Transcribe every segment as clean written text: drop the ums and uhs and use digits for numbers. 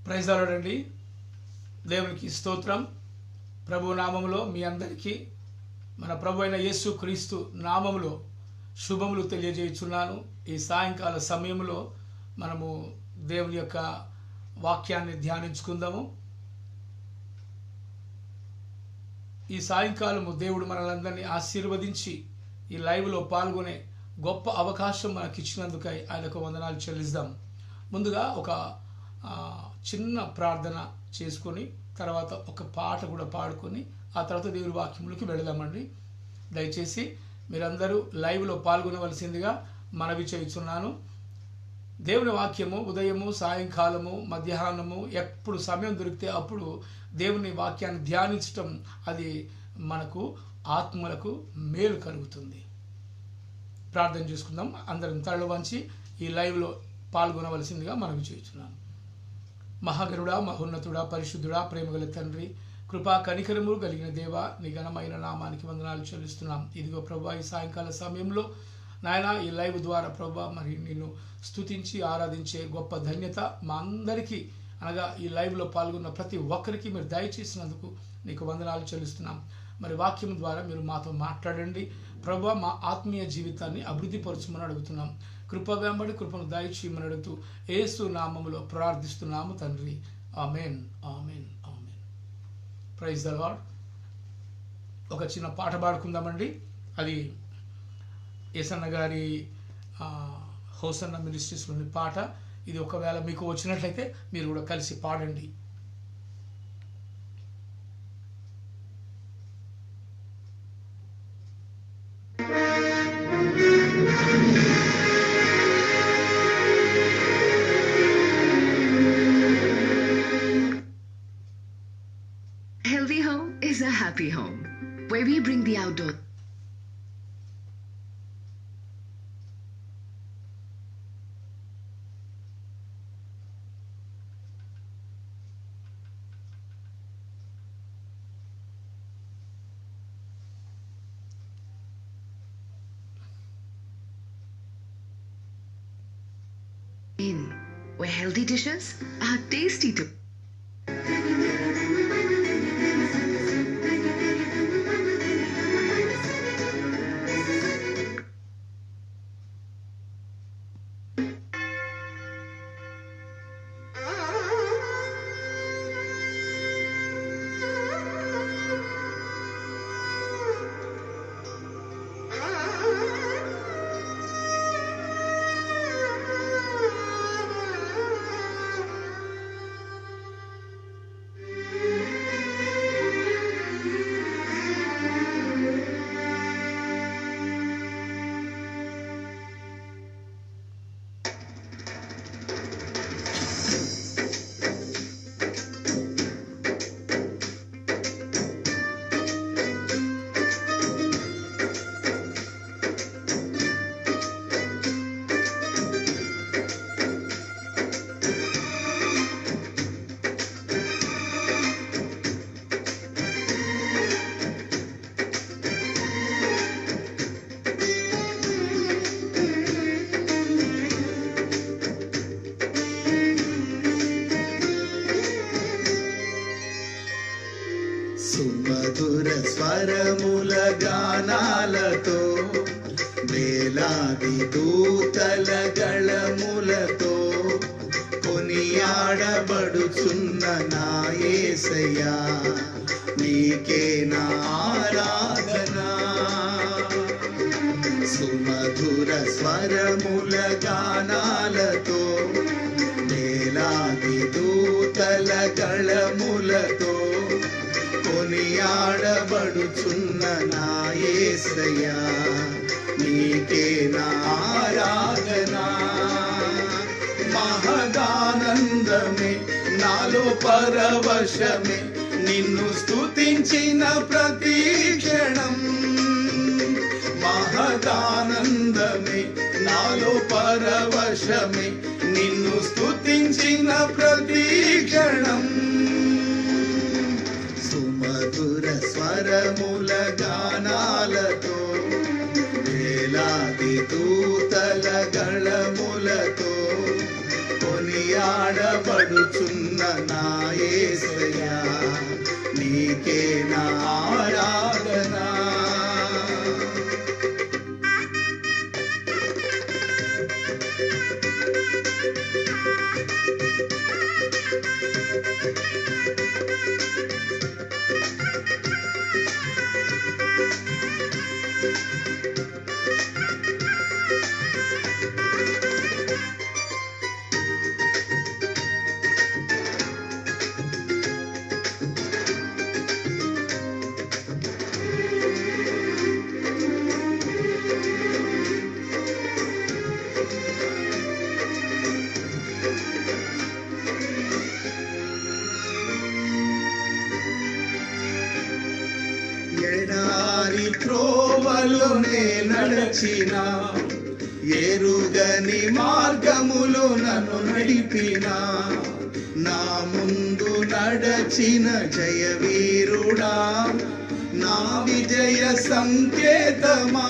Praise lord. దేవునికి స్తోత్రం. ప్రభు నామములో మీ అందరికీ మన ప్రభు అయిన యేసు క్రీస్తు నామములో శుభములు తెలియజేయుచున్నాను. ఈ సాయంకాల సమయంలో మనము దేవుని యొక్క వాక్యాన్ని ధ్యానించుకుందాము. ఈ సాయంకాలము దేవుడు మనలందరినీ ఆశీర్వదించి ఈ లైవ్లో పాల్గొనే గొప్ప అవకాశం మనకి ఇచ్చినందుకై ఆయనకు వందనాలు చెల్లిద్దాం. ముందుగా ఒక చిన్న ప్రార్థన చేసుకొని తర్వాత ఒక పాట కూడా పాడుకొని ఆ తర్వాత దేవుని వాక్యములకి వెళదామండి. దయచేసి మీరందరూ లైవ్లో పాల్గొనవలసిందిగా మనవి చేయుచున్నాను. దేవుని వాక్యము ఉదయము, సాయంకాలము, మధ్యాహ్నము ఎప్పుడు సమయం దొరికితే అప్పుడు దేవుని వాక్యాన్ని ధ్యానించటం అది మనకు ఆత్మలకు మేలు కలుగుతుంది. ప్రార్థన చేసుకుందాం. అందరం తలలు వంచి ఈ లైవ్లో పాల్గొనవలసిందిగా మనవి చేయుచున్నాను. మహాగరుడా, మహోన్నతుడా, పరిశుద్ధుడా, ప్రేమగల తండ్రి, కృపా కనికరము కలిగిన దేవ, నీ ఘనమైన నామానికి వందనాలు చెల్లిస్తున్నాం. ఇదిగో ప్రభా, ఈ సాయంకాల సమయంలో నాయన ఈ లైవ్ ద్వారా ప్రభా మరి నిన్ను స్తుతించి ఆరాధించే గొప్ప ధన్యత మా అందరికీ, అనగా ఈ లైవ్లో పాల్గొన్న ప్రతి ఒక్కరికి మీరు దయచేసినందుకు నీకు వందనాలు చెల్లిస్తున్నాం. మరి వాక్యం ద్వారా మీరు మాతో మాట్లాడండి ప్రభా. మా ఆత్మీయ జీవితాన్ని అభివృద్ధి పరచమని అడుగుతున్నాం. కృప వెంబడి కృపను దయచేయమని అడుగుతూ యేసు నామములో ప్రార్థిస్తున్నాము తండ్రి. Amen, amen, amen. Praise the lord. ఒక చిన్న పాట పాడుకుందామండి. అది యేసన్న గారి హోసన్న మినిస్ట్రీస్లోని పాట. ఇది ఒకవేళ మీకు వచ్చినట్లయితే మీరు కూడా కలిసి పాడండి. Healthy home is a happy home where we bring the outdoor. In where healthy dishes are tasty too. సుమధుర స్వరముల గానాలతో, వేలాది దూతల గళములతో కొనియాడబడుచున్న నా యేసయ్యా, నీకే నా ఆరాధన. సుమధుర స్వరముల గానాలతో, వేలాది దూతల గళములతో కొనియాడబడుచున్న నా యేసయ్యా, నీకే నా ఆరాధన. మహదానందమే నాలో పరవశమే, నిన్ను స్తుతించిన ప్రతి క్షణం. మహదానందమే నాలో పరవశమే, నిన్ను స్తుతించిన ప్రతి క్షణం. సుమధుర స్వరముల గానాలతో, వేలాది దూతల గళములతో కొనియాడబడుచున్న ఆరాధనార్పించుచున్న నా యేసయ్యా నీకే నా ఆరాధన. ఎడారి త్రోవలోనే నడచిన, ఎరుగని మార్గములో నన్ను నడిపిన, నా ముందు నడచిన జయవీరుడా, నా విజయ సంకేతమా.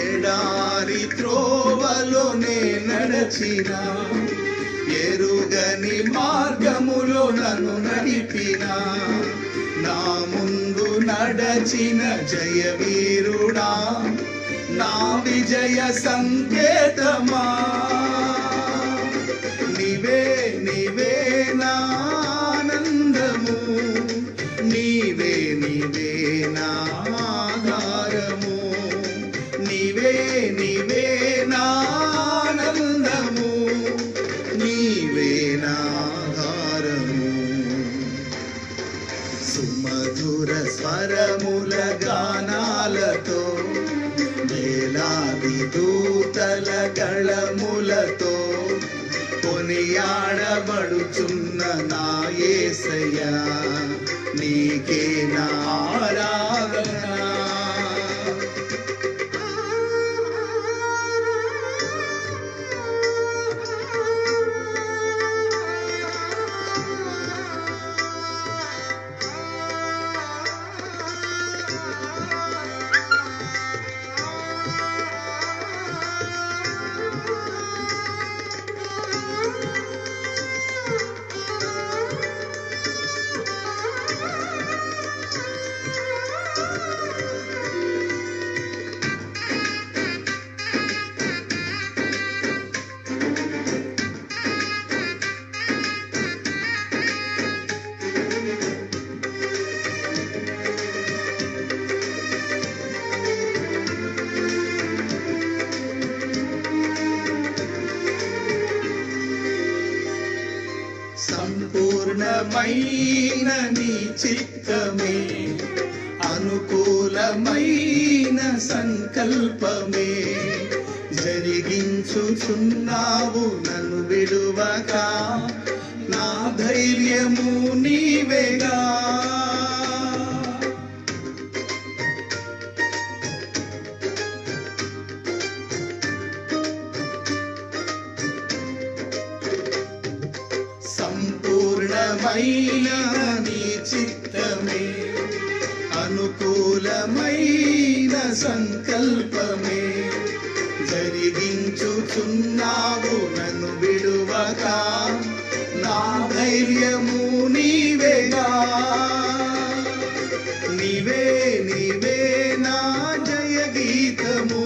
ఎడారి త్రోవలోనే నడచిన, ఎరుగని మార్గములో నన్ను నడిపిన, నా ముందు నడచిన జయవీరుడా, నా విజయ సంకేతమా. నీవే నీవే నా ఆనందము, నీవే నీవే నా ఆధారము, నీవే నీవే నా ఆనందము, నీవే నా ఆధారము. సుమధుర స్వరముల గానాలతో, వేలాది దూతల గళములతో కొనియాడబడుచున్న నా యేసయ్యా నీకే నా ఆరాధన. సంపూర్ణమైన నీ చిత్తమే, అనుకూలమైన సంకల్పమే జరిగించుచున్నావు నన్ను విడువక, నా ధైర్యము నీవేగా. సంపూర్ణమైన నీ చిత్తమే, అనుకూలమైన సంకల్పమే జరిగించుచున్నావు నన్ను విడువక, నా ధైర్యము నీవేగా. నీవే నీవే నా జయ గీతము,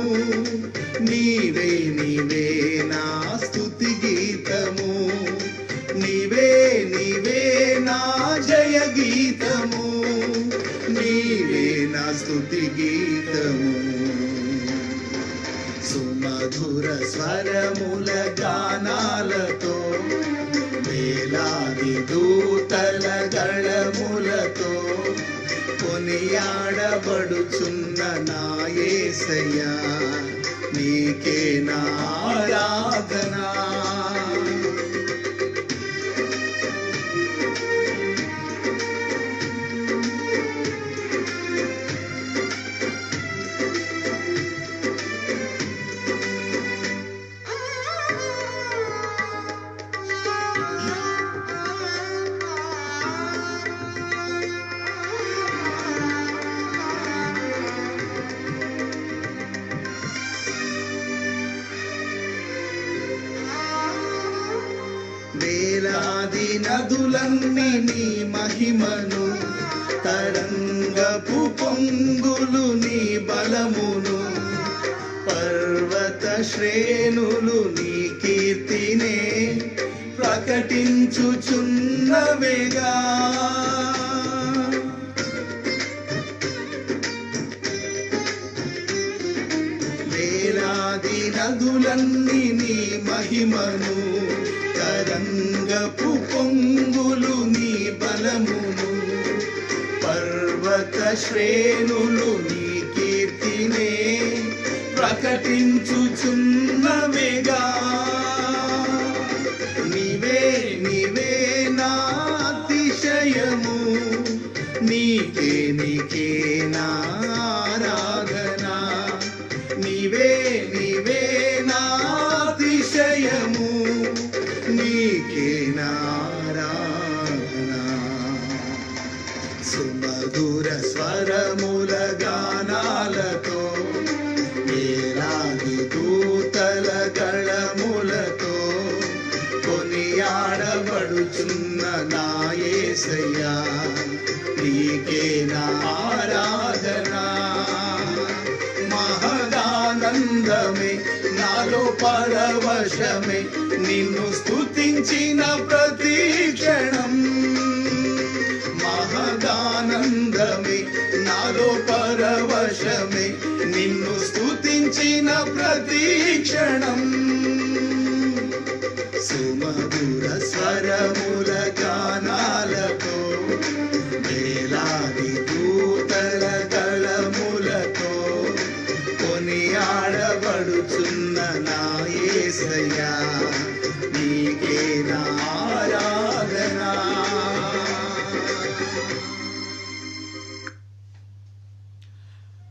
నీవే నీవే నా స్తుతి గీతము, నీవే నీవే నా జయ గీతము, నీవే నా స్తుతి గీతము. సుమధుర స్వరముల గానాలతో, వేలాది దూతల గళములతో కొనియాడబడుచున్న నా యేసయ్యా నీకే నా ఆరాధన. వేలాది నదులన్నీ నీ మహిమను, తరంగపు పొంగులు నీ బలమును, పర్వత శ్రేణులు నీ కీర్తినే ప్రకటించుచున్నవేగా. వేలాది నదులన్నీ నీ మహిమను, తరంగపు పొంగులు నీ బలమును, పర్వత శ్రేణులు నీ కీర్తినే ప్రకటించుచున్నవేగా. నీవే నీవే నా అతిశయము, నీకే నీకే నా ఆరాధన. నీవే నీవే నా అతిశయము, నీకే నా ఆరాధన. సుమధుర స్వరముల గానాలతో, వేలాది దూతల గళములతో కొనియాడబడుచున్న నా యేసయ్యా, నీకే నా ఆరాధన. మహదానందమే నాలో పరవశమే, నిన్ను స్తుతించిన ప్రతి క్షణం. మహదానందమే నాలో పరవశమే, నిన్ను స్తుతించిన ప్రతి క్షణం. సుమధుర స్వరముల గానాలతో, వేలాది దూతల గళములతో కొనియాడబడుచున్న నా యేసయ్యా, నీకే నా ఆరాధన.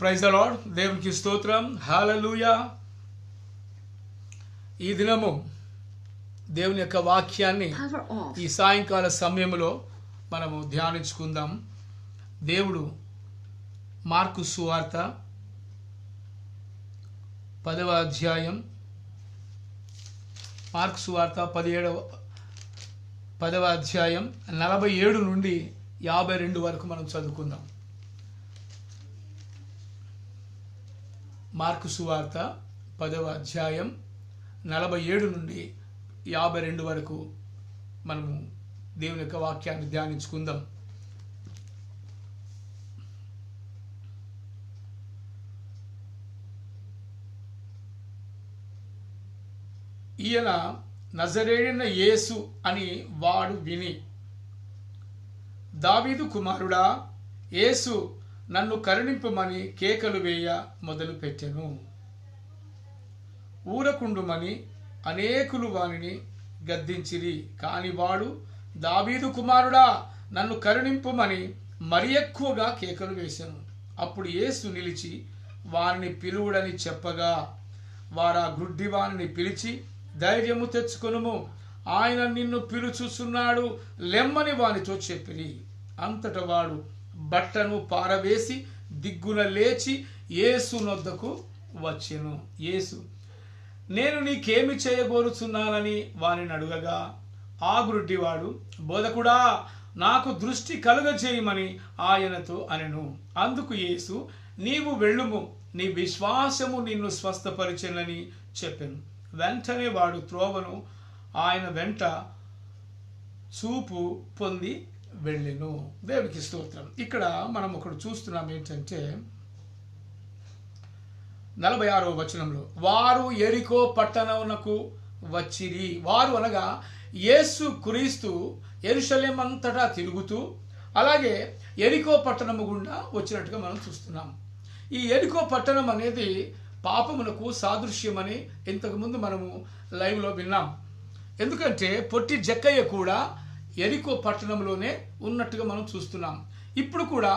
Praise the lord. దేవునికి స్తోత్రం. హల్లెలూయా. ఈ దినము దేవుని యొక్క వాక్యాన్ని Power off. ఈ సాయంకాల సమయంలో మనము ధ్యానించుకుందాం. దేవుడు మార్కు సువార్త 10వ అధ్యాయం, మార్కు సువార్త 10వ అధ్యాయం 47 నుండి 52 వరకు మనం చదువుకుందాం. మార్కు సువార్త 10వ అధ్యాయం 47 నుండి 52 వరకు మనము దేవుని యొక్క వాక్యాన్ని ధ్యానించుకుందాం. ఈయన నజరేయుడైన యేసు అని వాడు విని, దావీదు కుమారుడా యేసు నన్ను కరుణింపుమని కేకలు వేయ మొదలుపెట్టెను. ఊరకుండుమని అనేకులు వానిని గద్దించిరి. కాని వాడు, దావీదు కుమారుడా నన్ను కరుణింపుమని మరి ఎక్కువగా కేకలు వేశాను. అప్పుడు యేసు నిలిచి వారిని పిలువుడని చెప్పగా, వారా గుడ్డి వారిని పిలిచి, ధైర్యము తెచ్చుకొనుము, ఆయన నిన్ను పిలుచుచున్నాడు, లెమ్మని వానితో చెప్పిరి. అంతట వాడు బట్టను పారవేసి దిగ్గున లేచి యేసు నొద్దకు వచ్చెను. యేసు, నేను నీకేమి చేయగోరుచున్నానని వానిని అడుగగా, ఆ గుడ్డివాడు, బోధకుడా నాకు దృష్టి కలుగజేయమని ఆయనతో అనెను. అందుకు యేసు, నీవు వెళ్ళుము, నీ విశ్వాసము నిన్ను స్వస్థపరిచెనని చెప్పెను. వెంటనే వాడు త్రోవను ఆయన వెంట చూపు పొంది వెళ్ళెను. దేవునికి స్తోత్రం. ఇక్కడ మనం ఒకటి చూస్తున్నాం ఏంటంటే 46వ వచనంలో, వారు యెరికో పట్టణమునకు వచ్చిరి. వారు అనగా యేసు క్రీస్తు యెరూషలేము అంతటా తిరుగుతూ అలాగే యెరికో పట్టణము గుండా వచ్చినట్టుగా మనం చూస్తున్నాం. ఈ యెరికో పట్టణం అనేది పాపమునకు సాదృశ్యమని ఇంతకుముందు మనము లైవ్లో విన్నాం. ఎందుకంటే పొట్టి జక్కయ్య కూడా యెరికో పట్టణంలోనే ఉన్నట్టుగా మనం చూస్తున్నాం. ఇప్పుడు కూడా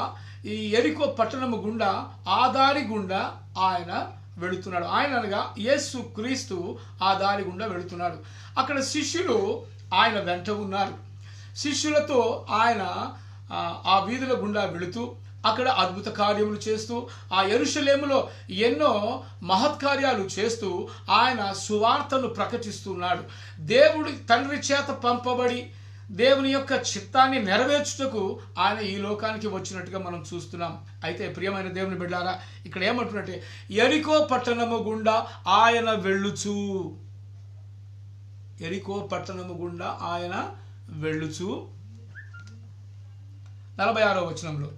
ఈ యెరికో పట్టణము గుండా ఆ దారి గుండా ఆయన వెళుతున్నాడు. ఆయన అనగా యేసు క్రీస్తు ఆ దారి గుండా వెళుతున్నాడు. అక్కడ శిష్యులు ఆయన వెంట ఉన్నారు. శిష్యులతో ఆయన ఆ వీధుల గుండా వెళుతూ అక్కడ అద్భుత కార్యములు చేస్తూ ఆ యెరూషలేములో ఎన్నో మహత్కార్యాలు చేస్తూ ఆయన సువార్తను ప్రకటిస్తున్నాడు. దేవుడి తండ్రి చేత పంపబడి దేవుని యొక్క చిత్తాన్ని నెరవేర్చుటకు ఆయన ఈ లోకానికి వచ్చినట్టుగా మనం చూస్తున్నాం. అయితే ప్రియమైన దేవుని బిడ్డారా, ఇక్కడ ఏమంటున్నట్టే, యెరికో పట్టణము గుండా ఆయన వెళ్ళుచు, యెరికో పట్టణము గుండా ఆయన వెళ్ళుచు 46వ వచనంలో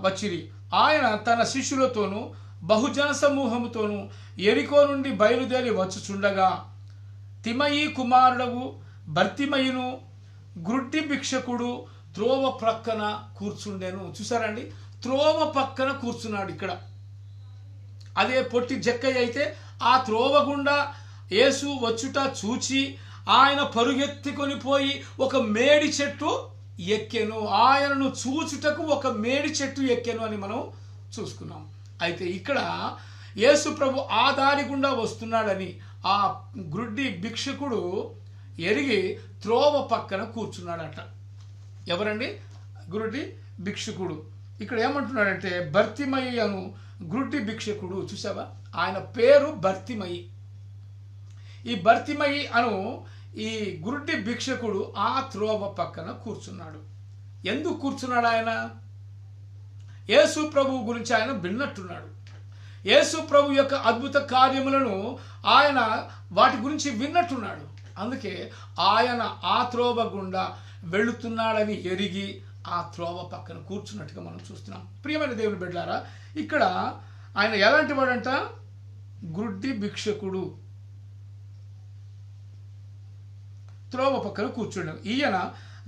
వచ్చిరి. ఆయన తన శిష్యులతోనూ బహుజన సమూహముతోనూ యెరికో నుండి బయలుదేరి వచ్చుచుండగా తిమయి కుమారుడవు బర్తిమయును గ్రుడ్డి భిక్షకుడు త్రోవ ప్రక్కన కూర్చుండెను. చూసారండి, త్రోవ పక్కన కూర్చున్నాడు. ఇక్కడ అదే పొట్టి జక్కయ్య అయితే ఆ త్రోవ గుండా యేసు వచ్చుట చూచి ఆయన పరుగెత్తుకొని పోయి ఒక మేడి చెట్టు ఎక్కెను. ఆయనను చూచుటకు ఒక మేడి చెట్టు ఎక్కెను అని మనం చూసుకున్నాం. అయితే ఇక్కడ యేసు ప్రభు ఆ దారి గుండా వస్తున్నాడని ఆ గ్రుడ్డి భిక్షకుడు ఎరిగి త్రోవ పక్కన కూర్చున్నాడట. ఎవరండి? గ్రుడ్డి భిక్షకుడు. ఇక్కడ ఏమంటున్నాడంటే బర్తిమయి అను గ్రుడ్డి భిక్షకుడు. చూసావా, ఆయన పేరు బర్తిమయి. ఈ బర్తిమయి అను ఈ గురుడి భిక్షకుడు ఆ త్రోవ పక్కన కూర్చున్నాడు. ఎందుకు కూర్చున్నాడు? ఆయన యేసు ప్రభు గురించి ఆయన విన్నట్టున్నాడు. యేసు ప్రభు యొక్క అద్భుత కార్యములను ఆయన వాటి గురించి విన్నట్టున్నాడు. అందుకే ఆయన ఆ త్రోవ గుండా వెళుతున్నాడని ఎరిగి ఆ త్రోవ పక్కన కూర్చున్నట్టుగా మనం చూస్తున్నాం. ప్రియమైన దేవుని బిడ్డలారా, ఇక్కడ ఆయన ఎలాంటి వాడంట? గుడ్డి భిక్షకుడు. త్రోవ పక్కన కూర్చున్నాడు. ఈయన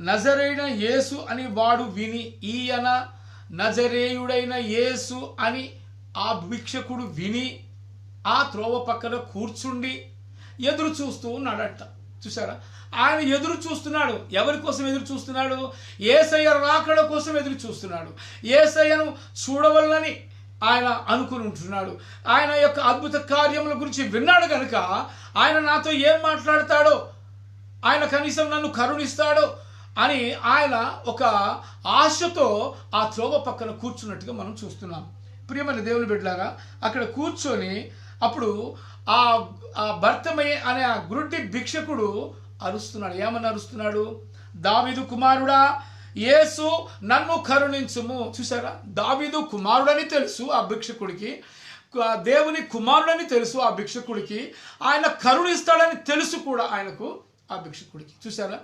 నజరేయుడైన యేసు అని వాడు విని, ఈయన నజరేయుడైన యేసు అని ఆ భిక్షకుడు విని ఆ త్రోవ పక్కన కూర్చుండి ఎదురు చూస్తూ ఉన్నాడట. చూసారా, ఆయన ఎదురు చూస్తున్నాడు. ఎవరి కోసం ఎదురు చూస్తున్నాడు? యేసయ్య రాకడ కోసం ఎదురు చూస్తున్నాడు. యేసయ్యను చూడవలనని ఆయన అనుకుని ఉంటున్నాడు. ఆయన యొక్క అద్భుత కార్యముల గురించి విన్నాడు కనుక ఆయన నాతో ఏం మాట్లాడతాడో, ఆయన కనీసం నన్ను కరుణిస్తాడో అని ఆయన ఒక ఆశతో ఆ త్రోవ పక్కన కూర్చున్నట్టుగా మనం చూస్తున్నాం. ప్రియమైన దేవుని బిడ్డలారా, అక్కడ కూర్చొని అప్పుడు ఆ బర్తిమయి అనే ఆ గురుడి భిక్షకుడు అరుస్తున్నాడు. ఏమని అరుస్తున్నాడు? దావీదు కుమారుడా యేసు నన్ను కరుణించుము. చూసారా, దావీదు కుమారుడని తెలుసు ఆ భిక్షకుడికి, దేవుని కుమారుడని తెలుసు ఆ భిక్షకుడికి, ఆయన కరుణిస్తాడని తెలుసు కూడా ఆయనకు ఆ భిక్షకుడికి. చూసారా,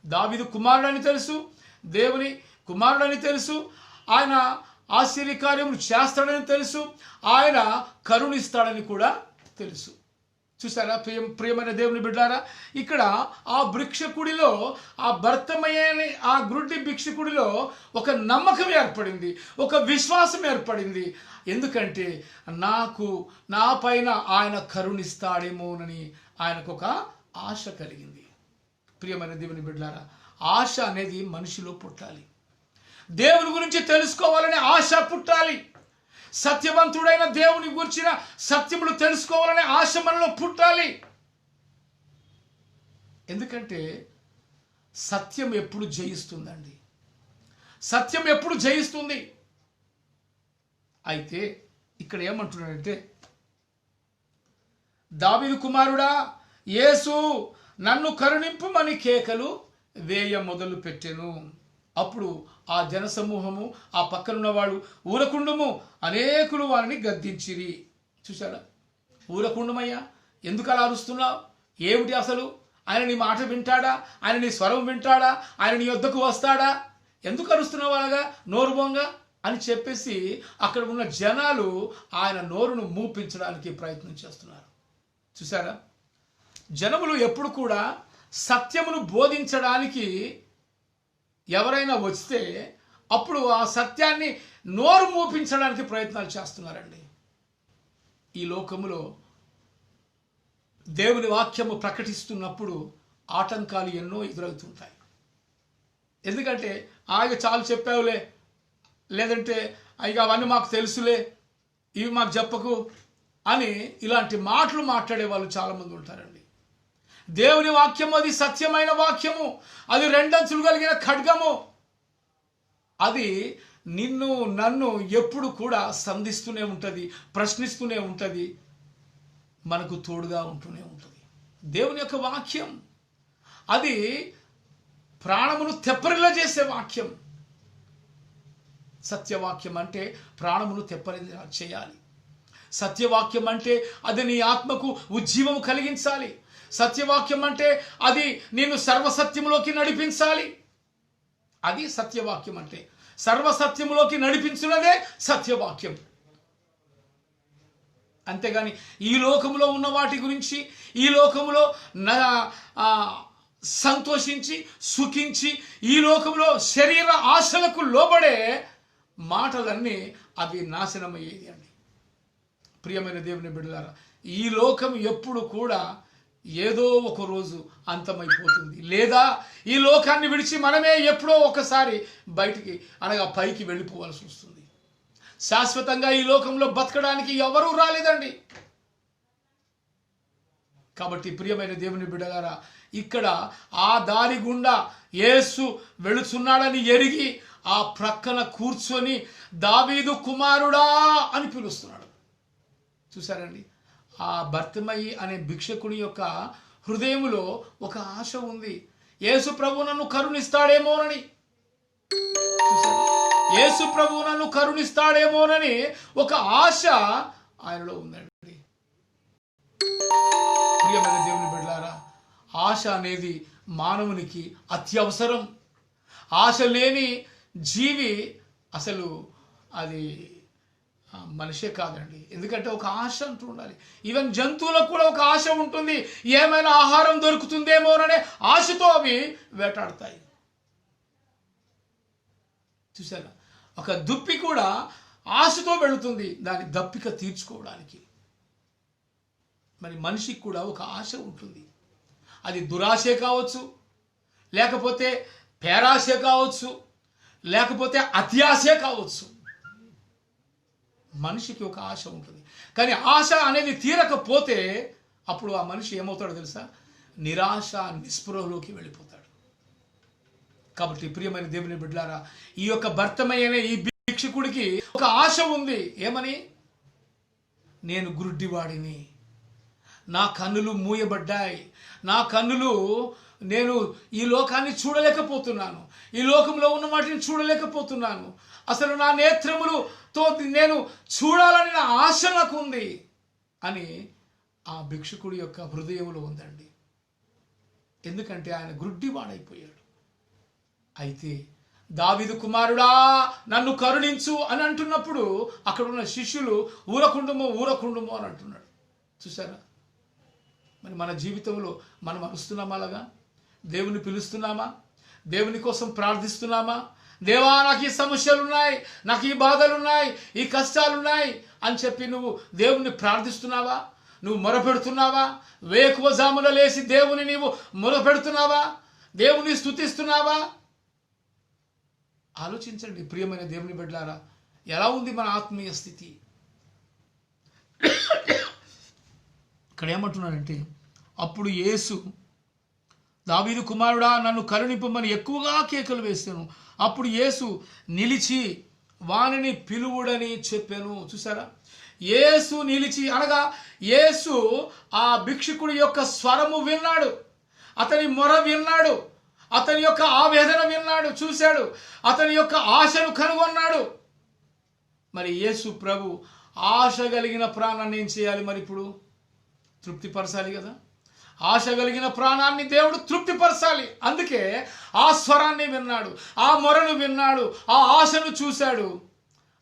దావీదు కుమారుడని తెలుసు, దేవుని కుమారుడని తెలుసు, ఆయన ఆశ్చర్యకార్యములు చేస్తాడని తెలుసు, ఆయన కరుణిస్తాడని కూడా తెలుసు. చూసారా ప్రియమైన దేవుని బిడ్డారా, ఇక్కడ ఆ భిక్షకుడిలో, ఆ బర్తిమయి ఆ గురుడి భిక్షకుడిలో ఒక నమ్మకం ఏర్పడింది, ఒక విశ్వాసం ఏర్పడింది. ఎందుకంటే నా పైన ఆయన కరుణిస్తాడేమోనని ఆయనకు ఒక ఆశ కలిగింది. ప్రియమైన దేవుని బిడ్డలారా, ఆశ అనేది మనిషిలో పుట్టాలి. దేవుని గురించి తెలుసుకోవాలనే ఆశ పుట్టాలి. సత్యవంతుడైన దేవుని గురించిన సత్యములు తెలుసుకోవాలనే ఆశ మనలో పుట్టాలి. ఎందుకంటే సత్యం ఎప్పుడు జయిస్తుందండి, సత్యం ఎప్పుడు జయిస్తుంది. అయితే ఇక్కడ ఏమంటున్నాడంటే, దావీదు కుమారుడా యేసు నన్ను కరుణింపుమని కేకలు వేయ మొదలు పెట్టెను. అప్పుడు ఆ జనసమూహము, ఆ పక్కనున్న వాళ్ళు ఊరకుండుము, అనేకులు వారిని గద్దించిరి. చూసారా, ఊరకుండుమయ్యా, ఎందుకు అలా అరుస్తున్నావు? ఏమిటి అసలు? ఆయన నీ మాట వింటాడా? ఆయన నీ స్వరం వింటాడా? ఆయన నీ యొద్దకు వస్తాడా? ఎందుకు అరుస్తున్నావు అలాగా నోరు బొంగ అని చెప్పేసి అక్కడ ఉన్న జనాలు ఆయన నోరును మూపించడానికి ప్రయత్నం చేస్తున్నారు. చూసారా, జనములు ఎప్పుడు కూడా సత్యమును బోధించడానికి ఎవరైనా వస్తే అప్పుడు ఆ సత్యాన్ని నోరు మూపించడానికి ప్రయత్నాలు చేస్తున్నారండి. ఈ లోకములో దేవుని వాక్యము ప్రకటిస్తున్నప్పుడు ఆటంకాలు ఎన్నో ఎదురవుతుంటాయి. ఎందుకంటే ఆగ చాలు చెప్పావులే, లేదంటే ఇక అవన్నీ మాకు తెలుసులే, ఇవి మాకు చెప్పకు అని ఇలాంటి మాటలు మాట్లాడే వాళ్ళు చాలామంది ఉంటారండి. దేవుని వాక్యము అది సత్యమైన వాక్యము, అది రెండంచులు కలిగిన ఖడ్గము. అది నిన్ను నన్ను ఎప్పుడు కూడా సంధిస్తూనే ఉంటుంది, ప్రశ్నిస్తూనే ఉంటుంది, మనకు తోడుగా ఉంటూనే ఉంటుంది. దేవుని యొక్క వాక్యం అది ప్రాణమును తెప్పరిల్ల చేసే వాక్యం. సత్యవాక్యం అంటే ప్రాణమును తెప్పరిల్ల చేయాలి. సత్యవాక్యం అంటే అది నీ ఆత్మకు ఉజ్జీవము కలిగించాలి. సత్యవాక్యం అంటే అది నిన్ను సర్వసత్యములోకి నడిపించాలి. అది సత్యవాక్యం అంటే. సర్వసత్యములోకి నడిపించున్నదే సత్యవాక్యం. అంతేగాని ఈ లోకములో ఉన్న వాటి గురించి, ఈ లోకములో సంతోషించి సుఖించి ఈ లోకంలో శరీర ఆశలకు లోబడే మాటలన్నీ అవి నాశనమయ్యేది అండి. ప్రియమైన దేవుని బిడ్డలారా, ఈ లోకం ఎప్పుడు కూడా ఏదో ఒక రోజు అంతమైపోతుంది, లేదా ఈ లోకాన్ని విడిచి మనమే ఎప్పుడో ఒకసారి బయటికి అనగా పైకి వెళ్ళిపోవాల్సి వస్తుంది. శాశ్వతంగా ఈ లోకంలో బతకడానికి ఎవరూ రాలేదండి. కాబట్టి ప్రియమైన దేవుని బిడ్డలారా, ఇక్కడ ఆ దారి గుండా యేసు వెళుచున్నాడని ఎరిగి ఆ ప్రక్కన కూర్చొని దావీదు కుమారుడా అని పిలుస్తున్నాడు. చూసారండి, ఆ బర్తిమయి అనే భిక్షకుని యొక్క హృదయములో ఒక ఆశ ఉంది. యేసు ప్రభు నన్ను కరుణిస్తాడేమోనని, యేసు ప్రభు నన్ను కరుణిస్తాడేమోనని ఒక ఆశ ఆయనలో ఉందండి. ప్రియమైన దేవుని బిడ్డలారా, ఆశ అనేది మానవునికి అత్యవసరం. ఆశ లేని జీవి అసలు అది మనిషే కాదండి. ఎందుకంటే ఒక ఆశ అంటూ ఉండాలి. ఈవెన్ జంతువులకు కూడా ఒక ఆశ ఉంటుంది. ఏమైనా ఆహారం దొరుకుతుందేమోననే ఆశతో అవి వేటాడతాయి. చూసారా, ఒక దుప్పి కూడా ఆశతో వెళుతుంది దాని దప్పిక తీర్చుకోవడానికి. మరి మనిషికి కూడా ఒక ఆశ ఉంటుంది. అది దురాశే కావచ్చు, లేకపోతే పేరాశే కావచ్చు, లేకపోతే అత్యాశే కావచ్చు. మనిషికి ఒక ఆశ ఉంటుంది. కానీ ఆశ అనేది తీరకపోతే అప్పుడు ఆ మనిషి ఏమవుతాడో తెలుసా? నిరాశ నిస్పృహలోకి వెళ్ళిపోతాడు. కాబట్టి ప్రియమైన దేవుని బిడ్డలారా, ఈ యొక్క భర్తమైన ఈ భిక్షకుడికి ఒక ఆశ ఉంది. ఏమని? నేను గురుడ్డివాడిని, నా కన్నులు మూయబడ్డాయి, నా కన్నులు నేను ఈ లోకాన్ని చూడలేకపోతున్నాను, ఈ లోకంలో ఉన్న వాటిని చూడలేకపోతున్నాను, అసలు నా నేత్రములతో నేను చూడాలని నా ఆశ నాకు ఉంది అని ఆ భిక్షకుడి యొక్క హృదయంలో ఉందండి. ఎందుకంటే ఆయన గుడ్డివాడైపోయాడు. అయితే దావీదు కుమారుడా నన్ను కరుణించు అని అంటున్నప్పుడు అక్కడ ఉన్న శిష్యులు ఊరకుండుమో ఊరకుండుమో అని అంటున్నాడు. చూసారా, మరి మన జీవితంలో మనం అరుస్తున్నామా? అలాగా దేవుని పిలుస్తున్నామా? దేవుని కోసం ప్రార్థిస్తున్నామా? దేవా, నాకు ఈ సమస్యలు ఉన్నాయి, నాకు ఈ బాధలు ఉన్నాయి, ఈ కష్టాలు ఉన్నాయి అని చెప్పి నువ్వు దేవుని ప్రార్థిస్తున్నావా? నువ్వు మొరపెడుతున్నావా? వేకువజామున లేచి దేవుని నీవు మొరపెడుతున్నావా? దేవుని స్తుతిస్తున్నావా? ఆలోచించండి ప్రియమైన దేవుని బిడ్డలారా, ఎలా ఉంది మన ఆత్మీయ స్థితి? ఇక్కడ ఏమంటున్నాడంటే, అప్పుడు యేసు దావీదు కుమారుడా నన్ను కరుణింపమని ఎక్కువగా కేకలు వేసాను. అప్పుడు యేసు నిలిచి వానిని పిలువుడని చెప్పాను. చూసారా, యేసు నిలిచి అనగా యేసు ఆ భిక్షుకుడి యొక్క స్వరము విన్నాడు, అతని మొర విన్నాడు, అతని యొక్క ఆవేదన విన్నాడు, చూశాడు, అతని యొక్క ఆశను కనుగొన్నాడు. మరి యేసు ప్రభు ఆశ కలిగిన ప్రాణాన్ని ఏం చేయాలి? మరి ఇప్పుడు తృప్తిపరచాలి కదా. ఆశ కలిగిన ప్రాణాన్ని దేవుడు తృప్తిపరచాలి. అందుకే ఆ స్వరాన్ని విన్నాడు, ఆ మొరను విన్నాడు, ఆ ఆశను చూశాడు.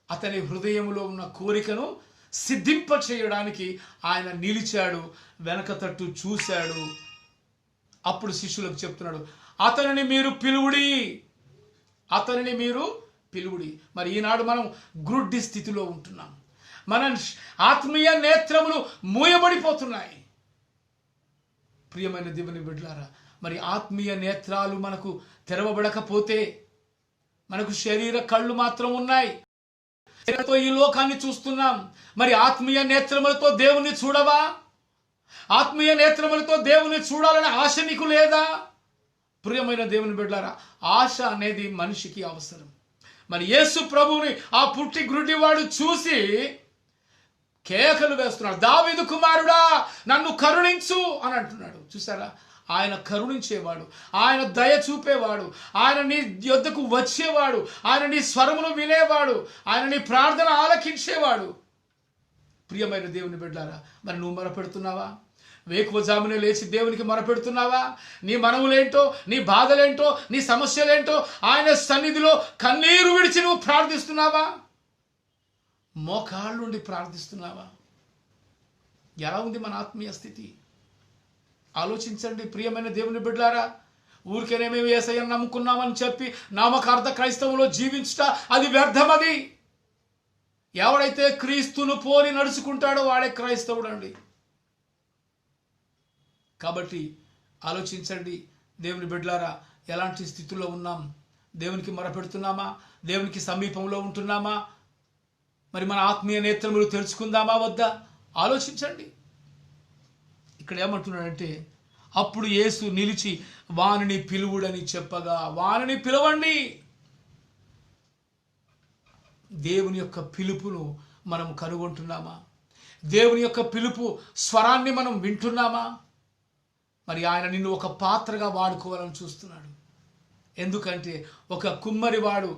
అతని హృదయంలో ఉన్న కోరికను సిద్ధింప చేయడానికి ఆయన నిలిచాడు, వెనక తట్టు చూశాడు. అప్పుడు శిష్యులకు చెప్తున్నాడు, అతనిని మీరు పిలువుడి, అతనిని మీరు పిలువుడి. మరి ఈనాడు మనం గ్రుడ్డి స్థితిలో ఉంటున్నాం. మన ఆత్మీయ నేత్రములు మూయబడిపోతున్నాయి. ప్రియమైన దేవుని బిడ్డలారా, మరి ఆత్మీయ నేత్రాలు మనకు తెరవబడకపోతే, మనకు శరీర కళ్ళు మాత్రం ఉన్నాయి, ఈ లోకాన్ని చూస్తున్నాం, మరి ఆత్మీయ నేత్రములతో దేవుని చూడవా? ఆత్మీయ నేత్రములతో దేవుని చూడాలనే ఆశ నీకు లేదా? ప్రియమైన దేవుని బిడ్డలారా, ఆశ అనేది మనిషికి అవసరం. మరి యేసు ప్రభువుని ఆ పుట్టి గుడ్డివాడు చూసి కేకలు వేస్తున్నాడు, దావీదు కుమారుడా నన్ను కరుణించు అని అంటున్నాడు. చూసారా, ఆయన కరుణించేవాడు, ఆయన దయ చూపేవాడు, ఆయన నీ యొద్దకు వచ్చేవాడు, ఆయన నీ స్వరమును వినేవాడు, ఆయన నీ ప్రార్థన ఆలకించేవాడు. ప్రియమైన దేవుని బిడ్డలారా, మరి నువ్వు మొరపెడుతున్నావా? వేకువజామునే లేచి దేవునికి మొరపెడుతున్నావా? నీ మనవులేంటో, నీ బాధలేంటో, నీ సమస్యలేంటో ఆయన సన్నిధిలో కన్నీరు విడిచి నువ్వు ప్రార్థిస్తున్నావా? మోకాళ్ళుండి ప్రార్థిస్తున్నావా? ఎలా ఉంది మన ఆత్మీయ స్థితి? ఆలోచించండి ప్రియమైన దేవుని బిడ్డలారా. ఊరికేనే మేము యేసయ్యను నమ్ముకున్నామని చెప్పి నామకార్థ క్రైస్తవంలో జీవించుట అది వ్యర్థమది. ఎవడైతే క్రీస్తును పోలి నడుచుకుంటాడో వాడే క్రైస్తవుడు అండి. కాబట్టి ఆలోచించండి దేవుని బిడ్డలారా, ఎలాంటి స్థితిలో ఉన్నాం? దేవునికి మొరపెడుతున్నామా? దేవునికి సమీపంలో ఉంటున్నామా? మరి మన ఆత్మీయ నేత్రములు తెరుచుకుందామా వద్దా? ఆలోచించండి. ఇక్కడ ఏమంటున్నాడంటే, అప్పుడు యేసు నిలిచి వానిని పిలువుడని చెప్పగా, వానిని పిలవండి. దేవుని యొక్క పిలుపును మనం కనుగొంటున్నామా? దేవుని యొక్క పిలుపు స్వరాన్ని మనం వింటున్నామా? మరి ఆయన నిన్ను ఒక పాత్రగా వాడుకోవాలని చూస్తున్నాడు. ఎందుకంటే ఒక కుమ్మరివాడు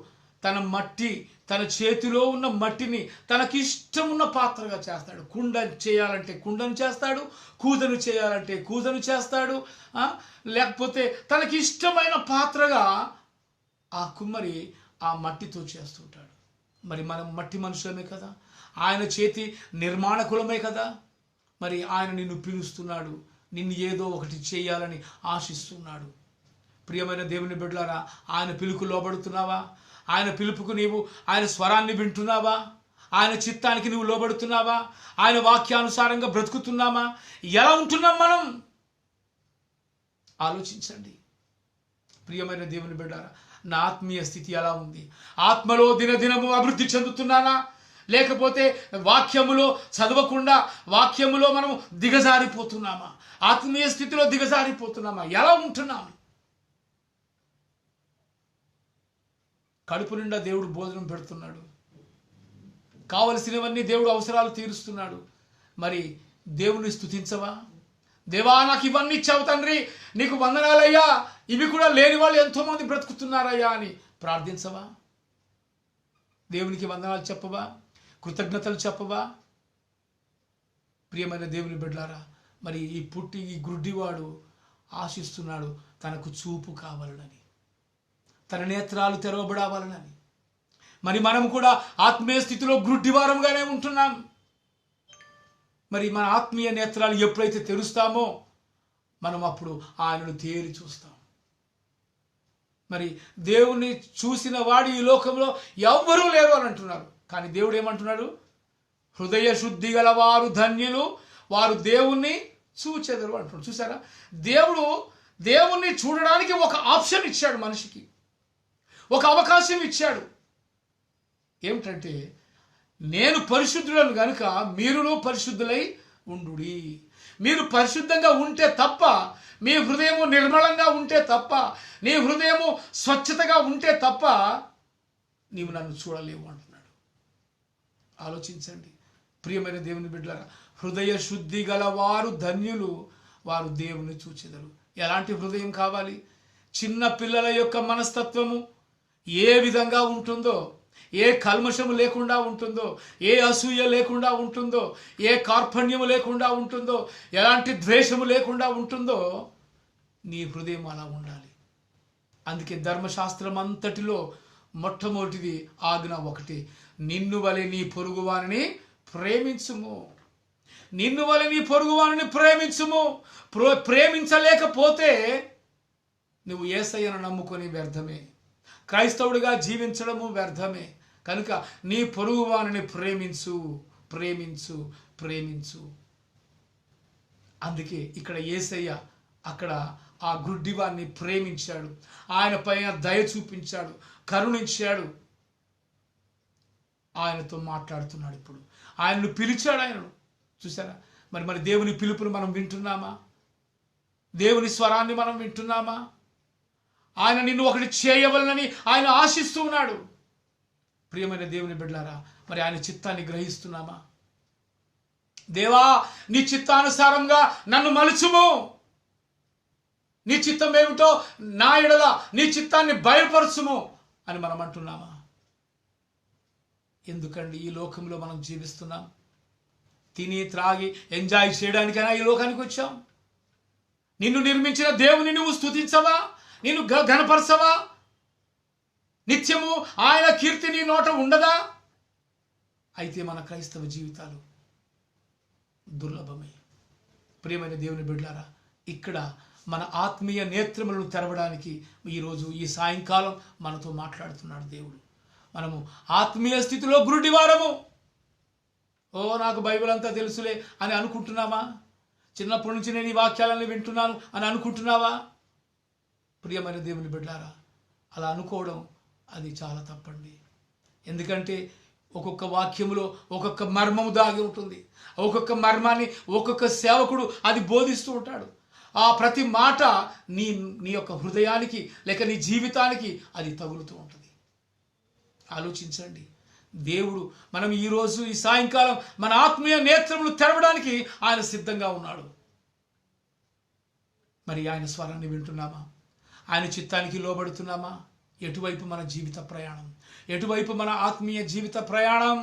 తన చేతిలో ఉన్న మట్టిని తనకిష్టమున్న పాత్రగా చేస్తాడు. కుండ చేయాలంటే కుండను చేస్తాడు, కూదను చేయాలంటే కూదను చేస్తాడు. లేకపోతే తనకి ఇష్టమైన పాత్రగా ఆ కుమ్మరి ఆ మట్టితో చేస్తుంటాడు. మరి మనం మట్టి మనుషులమే కదా, ఆయన చేతి నిర్మాణకులమే కదా. మరి ఆయన నిన్ను పిలుస్తున్నాడు, నిన్ను ఏదో ఒకటి చేయాలని ఆశిస్తున్నాడు. ప్రియమైన దేవుని బిడ్డలారా, ఆయన పిలుపుకు లోబడుతున్నావా? ఆయన పిలుపుకు నీవు ఆయన స్వరాన్ని వింటున్నావా? ఆయన చిత్తానికి నువ్వు లోబడుతున్నావా? ఆయన వాక్యానుసారంగా బ్రతుకుతున్నామా? ఎలా ఉంటున్నాం మనం? ఆలోచించండి ప్రియమైన దేవుని బిడ్డలారా. నా ఆత్మీయ స్థితి ఎలా ఉంది? ఆత్మలో దినదినము అభివృద్ధి చెందుతున్నానా? లేకపోతే వాక్యములో చదవకుండా వాక్యములో మనం దిగజారిపోతున్నామా? ఆత్మీయ స్థితిలో దిగజారిపోతున్నామా? ఎలా ఉంటున్నాం? కడుపు నిండా దేవుడు భోజనం పెడుతున్నాడు, కావలసినవన్నీ దేవుడు అవసరాలు తీరుస్తున్నాడు. మరి దేవుని స్తుతించవా? దేవా, నాకు ఇవన్నీ ఇచ్చావు తండ్రి, నీకు వందనాలయ్యా, ఇవి కూడా లేని వాళ్ళు ఎంతోమంది బ్రతుకుతున్నారయ్యా అని ప్రార్థించవా? దేవునికి వందనాలు చెప్పవా? కృతజ్ఞతలు చెప్పవా? ప్రియమైన దేవుని బిడ్డలారా, మరి ఈ గుడ్డివాడు ఆశిస్తున్నాడు తనకు చూపు కావాలని, తన నేత్రాలు తెరవబడావాలని. మరి మనం కూడా ఆత్మీయ స్థితిలో గుడ్డివారంగానే ఉంటున్నాం. మరి మన ఆత్మీయ నేత్రాలు ఎప్పుడైతే తెరుస్తామో మనం అప్పుడు ఆయనను తేరి చూస్తాం. మరి దేవుణ్ణి చూసిన వాడు ఈ లోకంలో ఎవ్వరూ లేరు అని అంటున్నారు. కానీ దేవుడు ఏమంటున్నాడు? హృదయ శుద్ధి గల వారు ధన్యులు, వారు దేవుణ్ణి చూచెదరు అంటున్నాడు. చూసారా, దేవుడు దేవుణ్ణి చూడడానికి ఒక ఆప్షన్ ఇచ్చాడు, మనిషికి ఒక అవకాశం ఇచ్చాడు. ఏమిటంటే, నేను పరిశుద్ధులను గనుక మీరును పరిశుద్ధులై ఉండుడి. మీరు పరిశుద్ధంగా ఉంటే తప్ప, మీ హృదయము నిర్మలంగా ఉంటే తప్ప, నీ హృదయము స్వచ్ఛతగా ఉంటే తప్ప నీవు నన్ను చూడలేవు అంటున్నాడు. ఆలోచించండి ప్రియమైన దేవుని బిడ్డలారా, హృదయ శుద్ధి గల వారు ధన్యులు, వారు దేవుని చూచెదరు. ఎలాంటి హృదయం కావాలి? చిన్న పిల్లల యొక్క మనస్తత్వము ఏ విధంగా ఉంటుందో, ఏ కల్మషము లేకుండా ఉంటుందో, ఏ అసూయ లేకుండా ఉంటుందో, ఏ కార్పణ్యము లేకుండా ఉంటుందో, ఎలాంటి ద్వేషము లేకుండా ఉంటుందో, నీ హృదయం అలా ఉండాలి. అందుకే ధర్మశాస్త్రం అంతటిలో మొట్టమొదటిది ఆజ్ఞ ఒకటి, నిన్ను వలె నీ పొరుగువారిని ప్రేమించుము. నిన్ను వలె నీ పొరుగువారిని ప్రేమించుము. ప్రేమించలేకపోతే నువ్వు యేసయ్యను నమ్ముకొని వ్యర్థమే, క్రైస్తవుడిగా జీవించడము వ్యర్థమే. కనుక నీ పొరుగువారిని ప్రేమించు, ప్రేమించు, ప్రేమించు. అందుకే ఇక్కడ యేసయ్య అక్కడ ఆ గుడ్డివాన్ని ప్రేమించాడు, ఆయన పైన దయ చూపించాడు, కరుణించాడు. ఆయనతో మాట్లాడుతున్నాడు. ఇప్పుడు ఆయనను పిలిచాడు. ఆయనను చూసారా? మరి దేవుని పిలుపును మనం వింటున్నామా? దేవుని స్వరాన్ని మనం వింటున్నామా? ఆయన నిన్ను ఒకటి చేయవలనని ఆయన ఆశిస్తూ ఉన్నాడు. ప్రియమైన దేవుని బిడ్డలారా, మరి ఆయన చిత్తాన్ని గ్రహిస్తున్నామా? దేవా, నీ చిత్తానుసారంగా నన్ను మలుచుము. నీ చిత్తం ఏమిటో నా ఎడల నీ చిత్తాన్ని బయలుపరచుము అని మనం అంటున్నామా? ఎందుకండి ఈ లోకంలో మనం జీవిస్తున్నాం? తిని త్రాగి ఎంజాయ్ చేయడానికైనా ఈ లోకానికి వచ్చాం? నిన్ను నిర్మించిన దేవుని నువ్వు స్తుతించవా? నిన్ను ఘనపరచవా? నిత్యము ఆయన కీర్తి నీ నోట ఉండదా? అయితే మన క్రైస్తవ జీవితాలు దుర్లభమే. ప్రియమైన దేవుని బిడ్డలారా, ఇక్కడ మన ఆత్మీయ నేత్రములను తెరవడానికి ఈరోజు ఈ సాయంకాలం మనతో మాట్లాడుతున్నాడు దేవుడు. మనము ఆత్మీయ స్థితిలో గురుడివారము. నాకు బైబిల్ అంతా తెలుసులే అని అనుకుంటున్నావా? చిన్నప్పటి నుంచి నేను ఈ వాక్యాలను వింటున్నాను అని అనుకుంటున్నావా? ప్రియమైన దేవుని బిడ్డలారా, అలా అనుకోవడం అది చాలా తప్పండి. ఎందుకంటే ఒక్కొక్క వాక్యములో ఒక్కొక్క మర్మము దాగి ఉంటుంది. ఒక్కొక్క మర్మాన్ని ఒక్కొక్క సేవకుడు అది బోధిస్తూ ఉంటాడు. ఆ ప్రతి మాట నీ యొక్క హృదయానికి లేక నీ జీవితానికి అది తగులుతూ ఉంటుంది. ఆలోచించండి. దేవుడు మనం ఈరోజు ఈ సాయంకాలం మన ఆత్మీయ నేత్రములు తెరవడానికి ఆయన సిద్ధంగా ఉన్నాడు. మరి ఆయన స్వరాన్ని వింటున్నామా? ఆయన చిత్తానికి లోబడుతున్నామా? ఎటువైపు మన జీవిత ప్రయాణం? ఎటువైపు మన ఆత్మీయ జీవిత ప్రయాణం?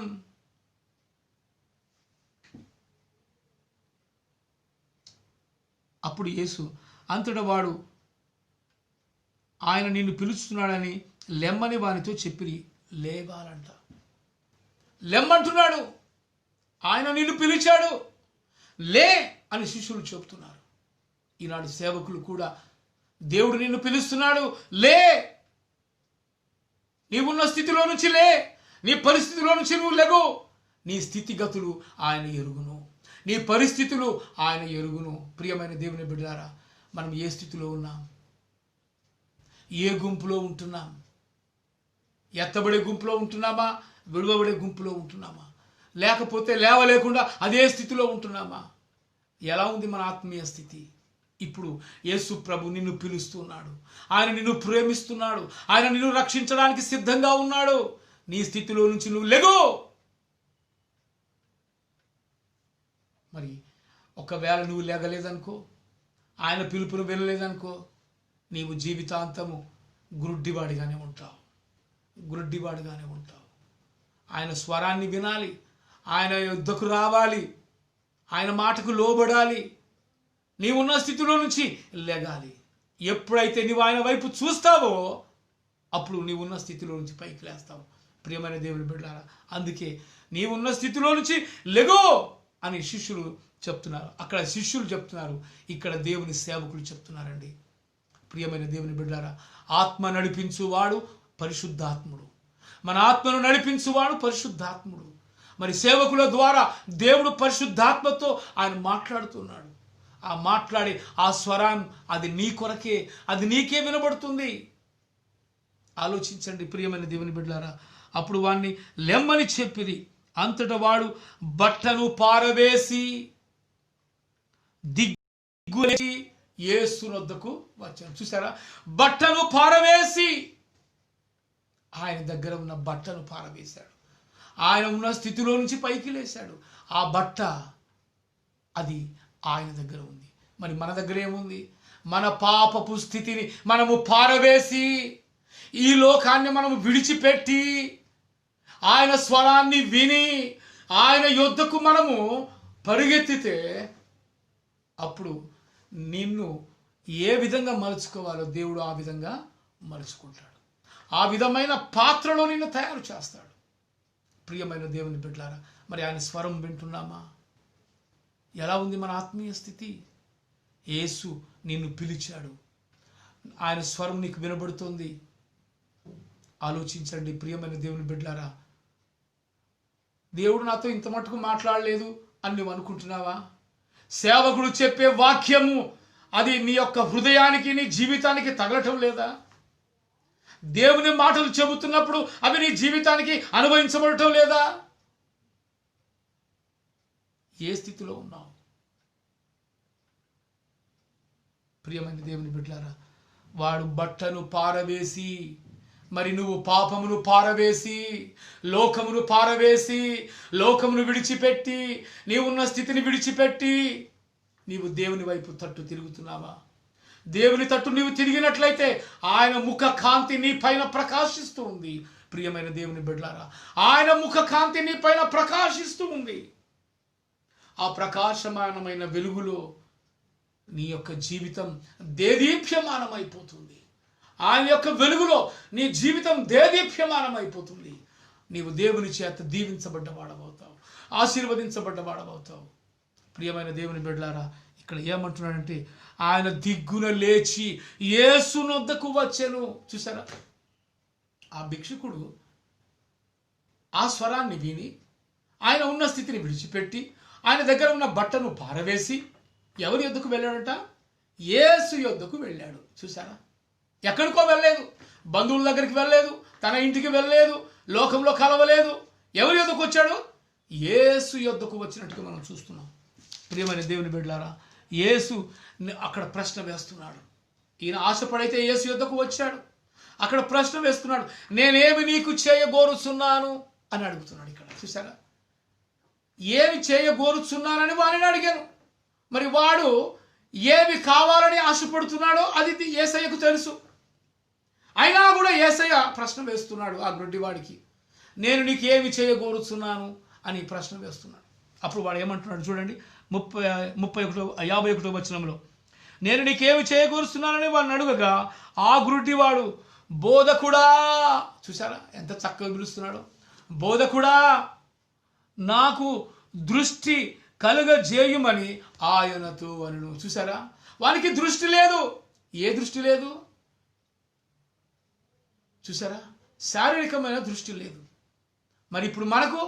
అప్పుడు యేసు అంతటా వాడు ఆయన నిన్ను పిలుస్తున్నాడని లెమ్మని వానితో చెప్పి లేవాలంట. లెమ్మంటున్నాడు. ఆయన నిన్ను పిలిచాడు, లే అని శిష్యులు చెబుతున్నారు. ఈనాడు సేవకులు కూడా దేవుడు నిన్ను పిలుస్తున్నాడు, లే, నీవున్న స్థితిలో నుంచి లే, నీ పరిస్థితిలో నుంచి నువ్వు లెగు. నీ స్థితిగతులు ఆయన ఎరుగును, నీ పరిస్థితులు ఆయన ఎరుగును. ప్రియమైన దేవుని బిడ్డలారా, మనం ఏ స్థితిలో ఉన్నాం? ఏ గుంపులో ఉంటున్నాం? ఎత్తబడే గుంపులో ఉంటున్నామా? విడువబడే గుంపులో ఉంటున్నామా? లేకపోతే లేవలేకుండా అదే స్థితిలో ఉంటున్నామా? ఎలా ఉంది మన ఆత్మీయ స్థితి? ఇప్పుడు యేసు ప్రభు నిన్ను పిలుస్తున్నాడు. ఆయన నిన్ను ప్రేమిస్తున్నాడు. ఆయన నిన్ను రక్షించడానికి సిద్ధంగా ఉన్నాడు. నీ స్థితిలో నుంచి నువ్వు లెగు. మరి ఒకవేళ నువ్వు లేగలేదనుకో, ఆయన పిలుపును వినలేదనుకో, నీవు జీవితాంతము గుడ్డివాడిగానే ఉంటావు. గుడ్డివాడిగానే ఉంటావు. ఆయన స్వరాన్ని వినాలి, ఆయన యుద్ధకు రావాలి, ఆయన మాటకు లోబడాలి. నీవున్న స్థితిలో నుంచి లెగాలి. ఎప్పుడైతే నీవు ఆయన వైపు చూస్తావో అప్పుడు నీవున్న స్థితిలో నుంచి పైకి లేస్తావు. ప్రియమైన దేవుని బిడ్డలారా, అందుకే నీవున్న స్థితిలో నుంచి లెగో అని శిష్యులు చెప్తున్నారు. అక్కడ శిష్యులు చెప్తున్నారు, ఇక్కడ దేవుని సేవకులు చెప్తున్నారండి. ప్రియమైన దేవుని బిడ్డలారా, ఆత్మ నడిపించువాడు పరిశుద్ధాత్ముడు. మన ఆత్మను నడిపించువాడు పరిశుద్ధాత్ముడు. మరి సేవకుల ద్వారా దేవుడు పరిశుద్ధాత్మతో ఆయన మాట్లాడుతున్నాడు. ఆ మాట్లాడే ఆ స్వరం అది నీ కొరకే, అది నీకే వినబడుతుంది. ఆలోచించండి ప్రియమైన దేవుని బిడ్డలారా. అప్పుడు వాణ్ణి లెమ్మని చెప్పిరి. అంతటా వాడు బట్టను పారవేసి దిగ్గులేచి యేసు వద్దకు వచ్చాడు. చూసారా? బట్టను పారవేసి, ఆయన దగ్గర ఉన్న బట్టను పారవేశాడు. ఆయన ఉన్న స్థితిలో నుంచి పైకి లేశాడు. ఆ బట్ట అది ఆయన దగ్గర ఉంది. మరి మన దగ్గర ఏముంది? మన పాపపు స్థితిని మనము పారవేసి, ఈ లోకాన్ని మనము విడిచిపెట్టి, ఆయన స్వరాన్ని విని ఆయన యొద్దకు మనము పరిగెత్తితే అప్పుడు నిన్ను ఏ విధంగా మలుచుకోవాలో దేవుడు ఆ విధంగా మలుచుకుంటాడు. ఆ విధమైన పాత్రలో నిన్ను తయారు చేస్తాడు. ప్రియమైన దేవుని బిడ్డలారా, మరి ఆయన స్వరం వింటున్నామా? ఎలా ఉంది మన ఆత్మీయ స్థితి? యేసు నిన్ను పిలిచాడు, ఆయన స్వరం నీకు వినబడుతుంది. ఆలోచించండి ప్రియమైన దేవుని బిడ్డలారా. దేవుడు నాతో ఇంత మటుకు మాట్లాడలేదు అని నువ్వు అనుకుంటున్నావా? సేవకుడు చెప్పే వాక్యము అది నీ యొక్క హృదయానికి, నీ జీవితానికి తగలటం లేదా? దేవుని మాటలు చెబుతున్నప్పుడు అవి నీ జీవితానికి అనుభవించబడటం లేదా? ఏ స్థితిలో ఉన్నావు? ప్రియమైన దేవుని బిడ్డలారా, వాడు బట్టను పారవేసి, మరి నువ్వు పాపమును పారవేసి, లోకమును పారవేసి, లోకమును విడిచిపెట్టి, నీవున్న స్థితిని విడిచిపెట్టి నీవు దేవుని వైపు తట్టు తిరుగుతున్నావా? దేవుని తట్టు నీవు తిరిగినట్లయితే ఆయన ముఖ కాంతి నీ పైన ప్రకాశిస్తూ ఉంది. ప్రియమైన దేవుని బిడ్డలారా, ఆయన ముఖ కాంతి నీ పైన ప్రకాశిస్తూ ఉంది. ఆ ప్రకాశమానమైన వెలుగులో నీ యొక్క జీవితం దేదీప్యమానమైపోతుంది. ఆయన యొక్క వెలుగులో నీ జీవితం దేదీప్యమానమైపోతుంది. నీవు దేవుని చేత దీవించబడ్డవాడవుతావు, ఆశీర్వదించబడ్డవాడవుతావు. ప్రియమైన దేవుని బిడ్డలారా, ఇక్కడ ఏమంటున్నాడంటే ఆయన దిగ్గున లేచి యేసునొద్దకు వచ్చెను. చూసారా, ఆ భిక్షుకుడు ఆ స్వరాన్ని విని ఆయన ఉన్న స్థితిని విడిచిపెట్టి ఆయన దగ్గర ఉన్న బట్టను పారవేసి ఎవరి యొద్దకు వెళ్ళాడట? యేసు యొద్దకు వెళ్ళాడు. చూసారా, ఎక్కడికో వెళ్ళలేదు, బంధువుల దగ్గరికి వెళ్ళలేదు, తన ఇంటికి వెళ్ళలేదు, లోకంలో కలవలేదు. ఎవరి యొద్దకు వచ్చాడు? యేసు యొద్దకు వచ్చినట్టుగా మనం చూస్తున్నాం. ప్రియమైన దేవుని బిడ్డలారా, యేసు అక్కడ ప్రశ్న వేస్తున్నాడు. ఈయన ఆశపడైతే యేసు యొద్దకు వచ్చాడు, అక్కడ ప్రశ్న వేస్తున్నాడు, నేనేమి నీకు చేయగోరుచున్నాను అని అడుగుతున్నాడు. ఇక్కడ చూసారా, ఏమి చేయగోరుచున్నానని వారిని అడిగాను. మరి వాడు ఏమి కావాలని ఆశపడుతున్నాడో అది యేసయ్యకు తెలుసు. అయినా కూడా యేసయ్య ప్రశ్న వేస్తున్నాడు ఆ గ్రుడ్డివాడికి, నేను నీకు ఏమి చేయగోరుచున్నాను అని ప్రశ్న వేస్తున్నాడు. అప్పుడు వాడు ఏమంటున్నాడు చూడండి, 51 వచనంలో, నేను నీకేమి చేయగోరుస్తున్నానని వాడిని అడుగగా ఆ గ్రుడ్డివాడు, బోధకుడా, చూసారా ఎంత చక్కగా పిలుస్తున్నాడు, బోధకుడా నాకు దృష్టి కలుగజేయుమని ఆయనతో అనను. చూసారా, వానికి దృష్టి లేదు. ఏ దృష్టి లేదు? చూసారా, శారీరకమైన దృష్టి లేదు. మరి ఇప్పుడు మనకు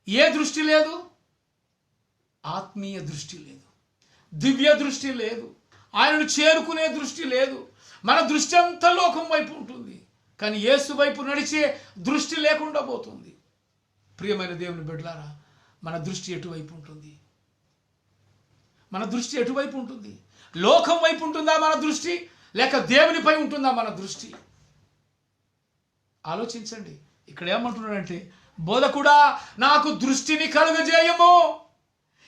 ఏ దృష్టి లేదు? ఆత్మీయ దృష్టి లేదు, దివ్య దృష్టి లేదు, ఆయనను చేరుకునే దృష్టి లేదు. మన దృష్టి అంతా లోకం వైపు ఉంటుంది, కానీ యేసు వైపు నడిచే దృష్టి లేకుండా పోతుంది. ప్రియమైన దేవుని బిడ్డలారా, మన దృష్టి ఎటువైపు ఉంటుంది? మన దృష్టి ఎటువైపు ఉంటుంది? లోకం వైపు ఉంటుందా మన దృష్టి, లేక దేవునిపై ఉంటుందా మన దృష్టి? ఆలోచించండి. ఇక్కడ ఏమంటున్నాడంటే, బోధకుడా నాకు దృష్టిని కలుగజేయము.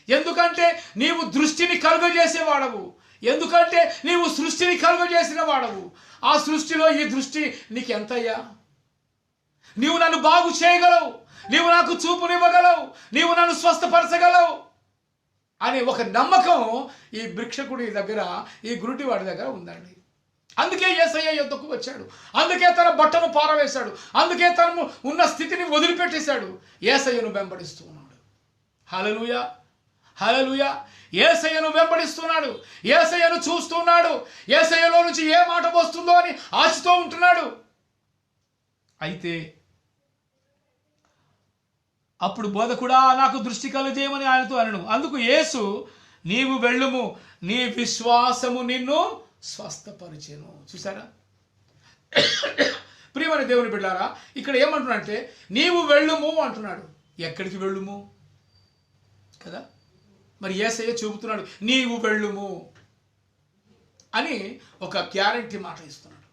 ఎందుకంటే నీవు దృష్టిని కలుగజేసేవాడవు, ఎందుకంటే నీవు సృష్టిని కలుగజేసిన వాడవు. ఆ సృష్టిలో ఈ దృష్టి నీకు ఎంతయ్యా? నీవు నన్ను బాగు చేయగలవు, నీవు నాకు చూపునివ్వగలవు, నీవు నన్ను స్వస్థపరచగలవు అనే ఒక నమ్మకం ఈ భిక్షకుడి దగ్గర, ఈ గురుటివాడి దగ్గర ఉందండి. అందుకే యేసయ్య యొద్దకు వచ్చాడు, అందుకే తన బట్టను పారవేశాడు, అందుకే తను ఉన్న స్థితిని వదిలిపెట్టేశాడు. యేసయ్యను వెంబడిస్తూ ఉన్నాడు. హల్లెలూయా, హల్లెలూయా. యేసయ్యను వెంబడిస్తున్నాడు, యేసయ్యను చూస్తున్నాడు, యేసయ్యలో నుంచి ఏ మాట వస్తుందో అని ఆశతో ఉంటున్నాడు. అయితే అప్పుడు బోధకుడా నాకు దృష్టి కలుగజేయమని ఆయనతో అనను. అందుకు యేసు, నీవు వెళ్ళుము, నీ విశ్వాసము నిన్ను స్వస్థపరిచెను. చూసారా, ప్రియమైన దేవుని బిడ్డారా, ఇక్కడ ఏమంటున్నాడంటే నీవు వెళ్ళుము అంటున్నాడు. ఎక్కడికి వెళ్ళుము కదా? మరి యేసయ్య చూపుతున్నాడు, నీవు వెళ్ళుము అని ఒక గ్యారంటీ మాట ఇస్తున్నాడు.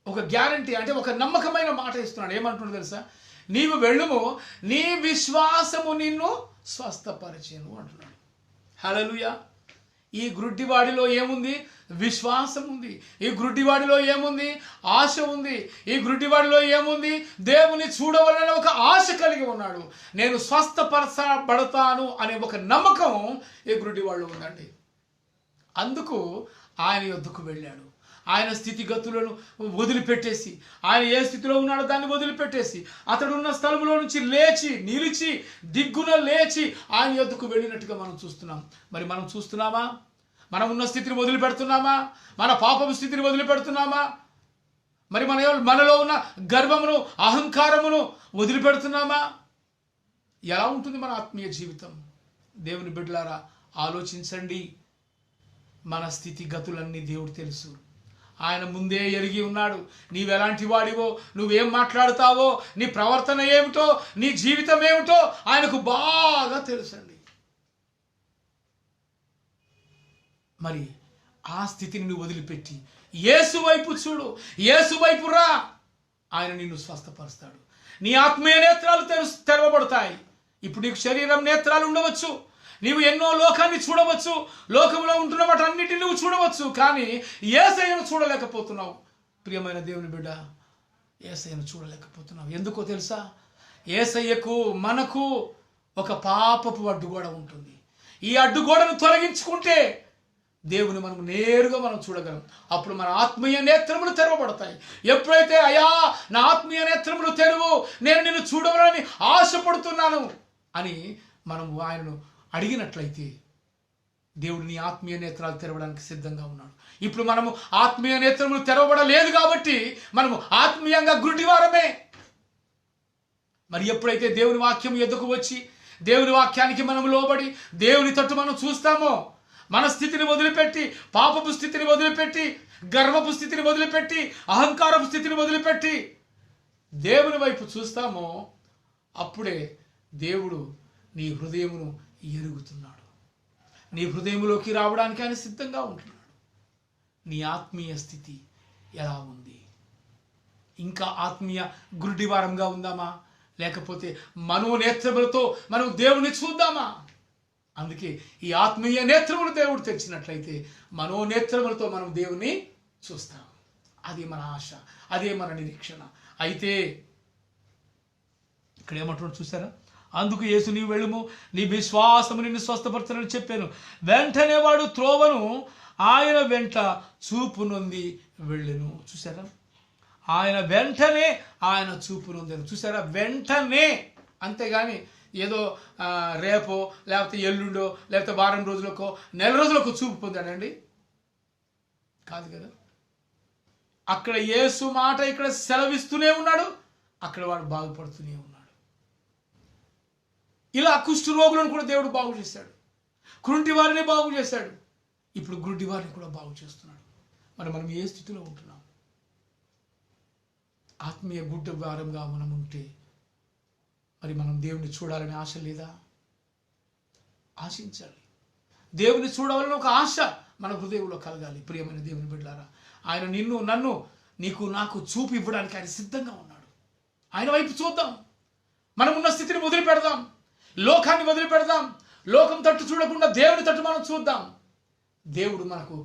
ఒక గ్యారంటీ అంటే ఒక నమ్మకమైన మాట ఇస్తున్నాడు. ఏమంటున్నాడు తెలుసా? నీవు వెళ్ళుము, నీ విశ్వాసము నిన్ను స్వస్థపరిచెను అంటున్నాడు. హల్లెలూయా. ఈ గ్రుడ్డివాడిలో ఏముంది? విశ్వాసం ఉంది. ఈ గ్రుడ్డివాడిలో ఏముంది? ఆశ ఉంది. ఈ గ్రుడ్డివాడిలో ఏముంది? దేవుని చూడవలన ఒక ఆశ కలిగి ఉన్నాడు. నేను స్వస్థపరచబడతాను అనే ఒక నమ్మకం ఈ గ్రుడ్డివాడిలో ఉందండి. అందుకు ఆయన యొద్దకు వెళ్ళాడు. ఆయన స్థితిగతులను వదిలిపెట్టేసి, ఆయన ఏ స్థితిలో ఉన్నాడో దాన్ని వదిలిపెట్టేసి, అతడున్న స్థలంలో నుంచి లేచి నిలిచి దిగ్గున లేచి ఆయన యొద్దకు వెళ్ళినట్టుగా మనం చూస్తున్నాం. మరి మనం చూస్తున్నామా? మనం ఉన్న స్థితిని వదిలిపెడుతున్నామా? మన పాపపు స్థితిని వదిలిపెడుతున్నామా? మరి మనలో ఉన్న గర్వమును అహంకారమును వదిలిపెడుతున్నామా? ఎలా ఉంటుంది మన ఆత్మీయ జీవితం? దేవుని బిడ్డలారా ఆలోచించండి. మన స్థితిగతులన్నీ దేవుడు తెలుసు. ఆయన ముందే ఎరిగి ఉన్నాడు. నీవెలాంటి వాడివో, నువ్వేం మాట్లాడతావో, నీ ప్రవర్తన ఏమిటో, నీ జీవితం ఏమిటో ఆయనకు బాగా తెలుసండి. మరి ఆ స్థితిని నువ్వు వదిలిపెట్టి యేసు వైపు చూడు, యేసు వైపు రా. ఆయన నిన్ను స్వస్థపరుస్తాడు. నీ ఆత్మీయ నేత్రాలు తెరవబడతాయి. ఇప్పుడు నీకు శరీరం నేత్రాలు ఉండవచ్చు, నీవు ఎన్నో లోకాన్ని చూడవచ్చు, లోకంలో ఉంటున్న వాటన్నిటిని నువ్వు చూడవచ్చు, కానీ యేసయ్యను చూడలేకపోతున్నావు. ప్రియమైన దేవుని బిడ్డ, యేసయ్యను చూడలేకపోతున్నావు. ఎందుకో తెలుసా? యేసయ్యకు మనకు ఒక పాపపు అడ్డుగోడ ఉంటుంది. ఈ అడ్డుగోడను తొలగించుకుంటే దేవుని మనం నేరుగా మనం చూడగలం. అప్పుడు మన ఆత్మీయ నేత్రములు తెరవబడతాయి. ఎప్పుడైతే అయ్యా నా ఆత్మీయ నేత్రములు తెరువు, నేను నిన్ను చూడవాలని ఆశపడుతున్నాను అని మనము ఆయనను అడిగినట్లయితే దేవుడు నీ ఆత్మీయ నేత్రాలు తెరవడానికి సిద్ధంగా ఉన్నాడు. ఇప్పుడు మనము ఆత్మీయ నేత్రములు తెరవబడలేదు కాబట్టి మనము ఆత్మీయంగా గుడ్డివారమే. మరి ఎప్పుడైతే దేవుని వాక్యం ఎదుకు వచ్చి దేవుని వాక్యానికి మనం లోబడి దేవుని తట్టు మనం చూస్తామో, మన స్థితిని వదిలిపెట్టి, పాపపు స్థితిని వదిలిపెట్టి, గర్వపు స్థితిని వదిలిపెట్టి, అహంకారపు స్థితిని వదిలిపెట్టి దేవుని వైపు చూస్తామో, అప్పుడే దేవుడు నీ హృదయమును ఎరుగుతున్నాడు. నీ హృదయంలోకి రావడానికి ఆయన సిద్ధంగా ఉంటున్నాడు. నీ ఆత్మీయ స్థితి ఎలా ఉంది? ఇంకా ఆత్మీయ గురుడివారంగా ఉందామా, లేకపోతే మనోనేత్రములతో మనం దేవుని చూద్దామా? అందుకే ఈ ఆత్మీయ నేత్రములు దేవుడు తెచ్చినట్లయితే మనోనేత్రములతో మనం దేవుని చూస్తాం. అది మన ఆశ, అదే మన నిరీక్షణ. అయితే ఇక్కడ ఏమంటున్నాడు చూసారా? అందుకు యేసు నీవు వెళ్ళుము, నీ విశ్వాసము నిన్ను స్వస్థపరచనని చెప్పాను. వెంటనే వాడు త్రోవను ఆయన వెంట చూపు నొంది వెళ్ళెను. చూసారా? ఆయన వెంటనే ఆయన చూపు నొందెను. చూసారా? వెంటనే, అంతేగాని ఏదో రేపో లేకపోతే ఎల్లుండో లేకపోతే వారం రోజులకో నెల రోజులకో చూపు పొందాడండి, కాదు కదా. అక్కడ యేసు మాట ఇక్కడ సెలవిస్తూనే ఉన్నాడు, అక్కడ వాడు బాగుపడుతూనే ఉన్నాడు. ఇలా కుష్ఠ రోగులను కూడా దేవుడు బాగు చేశాడు, కుంటి వారిని బాగు చేశాడు, ఇప్పుడు గుడ్డి వారిని కూడా బాగు చేస్తున్నాడు. మరి మనం ఏ స్థితిలో ఉంటున్నాం? ఆత్మీయ గుడ్డ వారంగా మనం ఉంటే మరి మనం దేవుని చూడాలని ఆశ లేదా? ఆశించాలి. దేవుని చూడాలని ఒక ఆశ మన హృదయంలో కలగాలి. ప్రియమైన దేవుని బిడ్డలారా, ఆయన నిన్ను నన్ను నీకు నాకు చూపు ఇవ్వడానికి ఆయన సిద్ధంగా ఉన్నాడు. ఆయన వైపు చూద్దాం. మనం ఉన్న స్థితిని వదిలిపెడదాం, లోకాన్ని వదిలిపెడదాం. లోకం తట్టు చూడకుండా దేవుని తట్టు మనం చూద్దాం. దేవుడు మనకు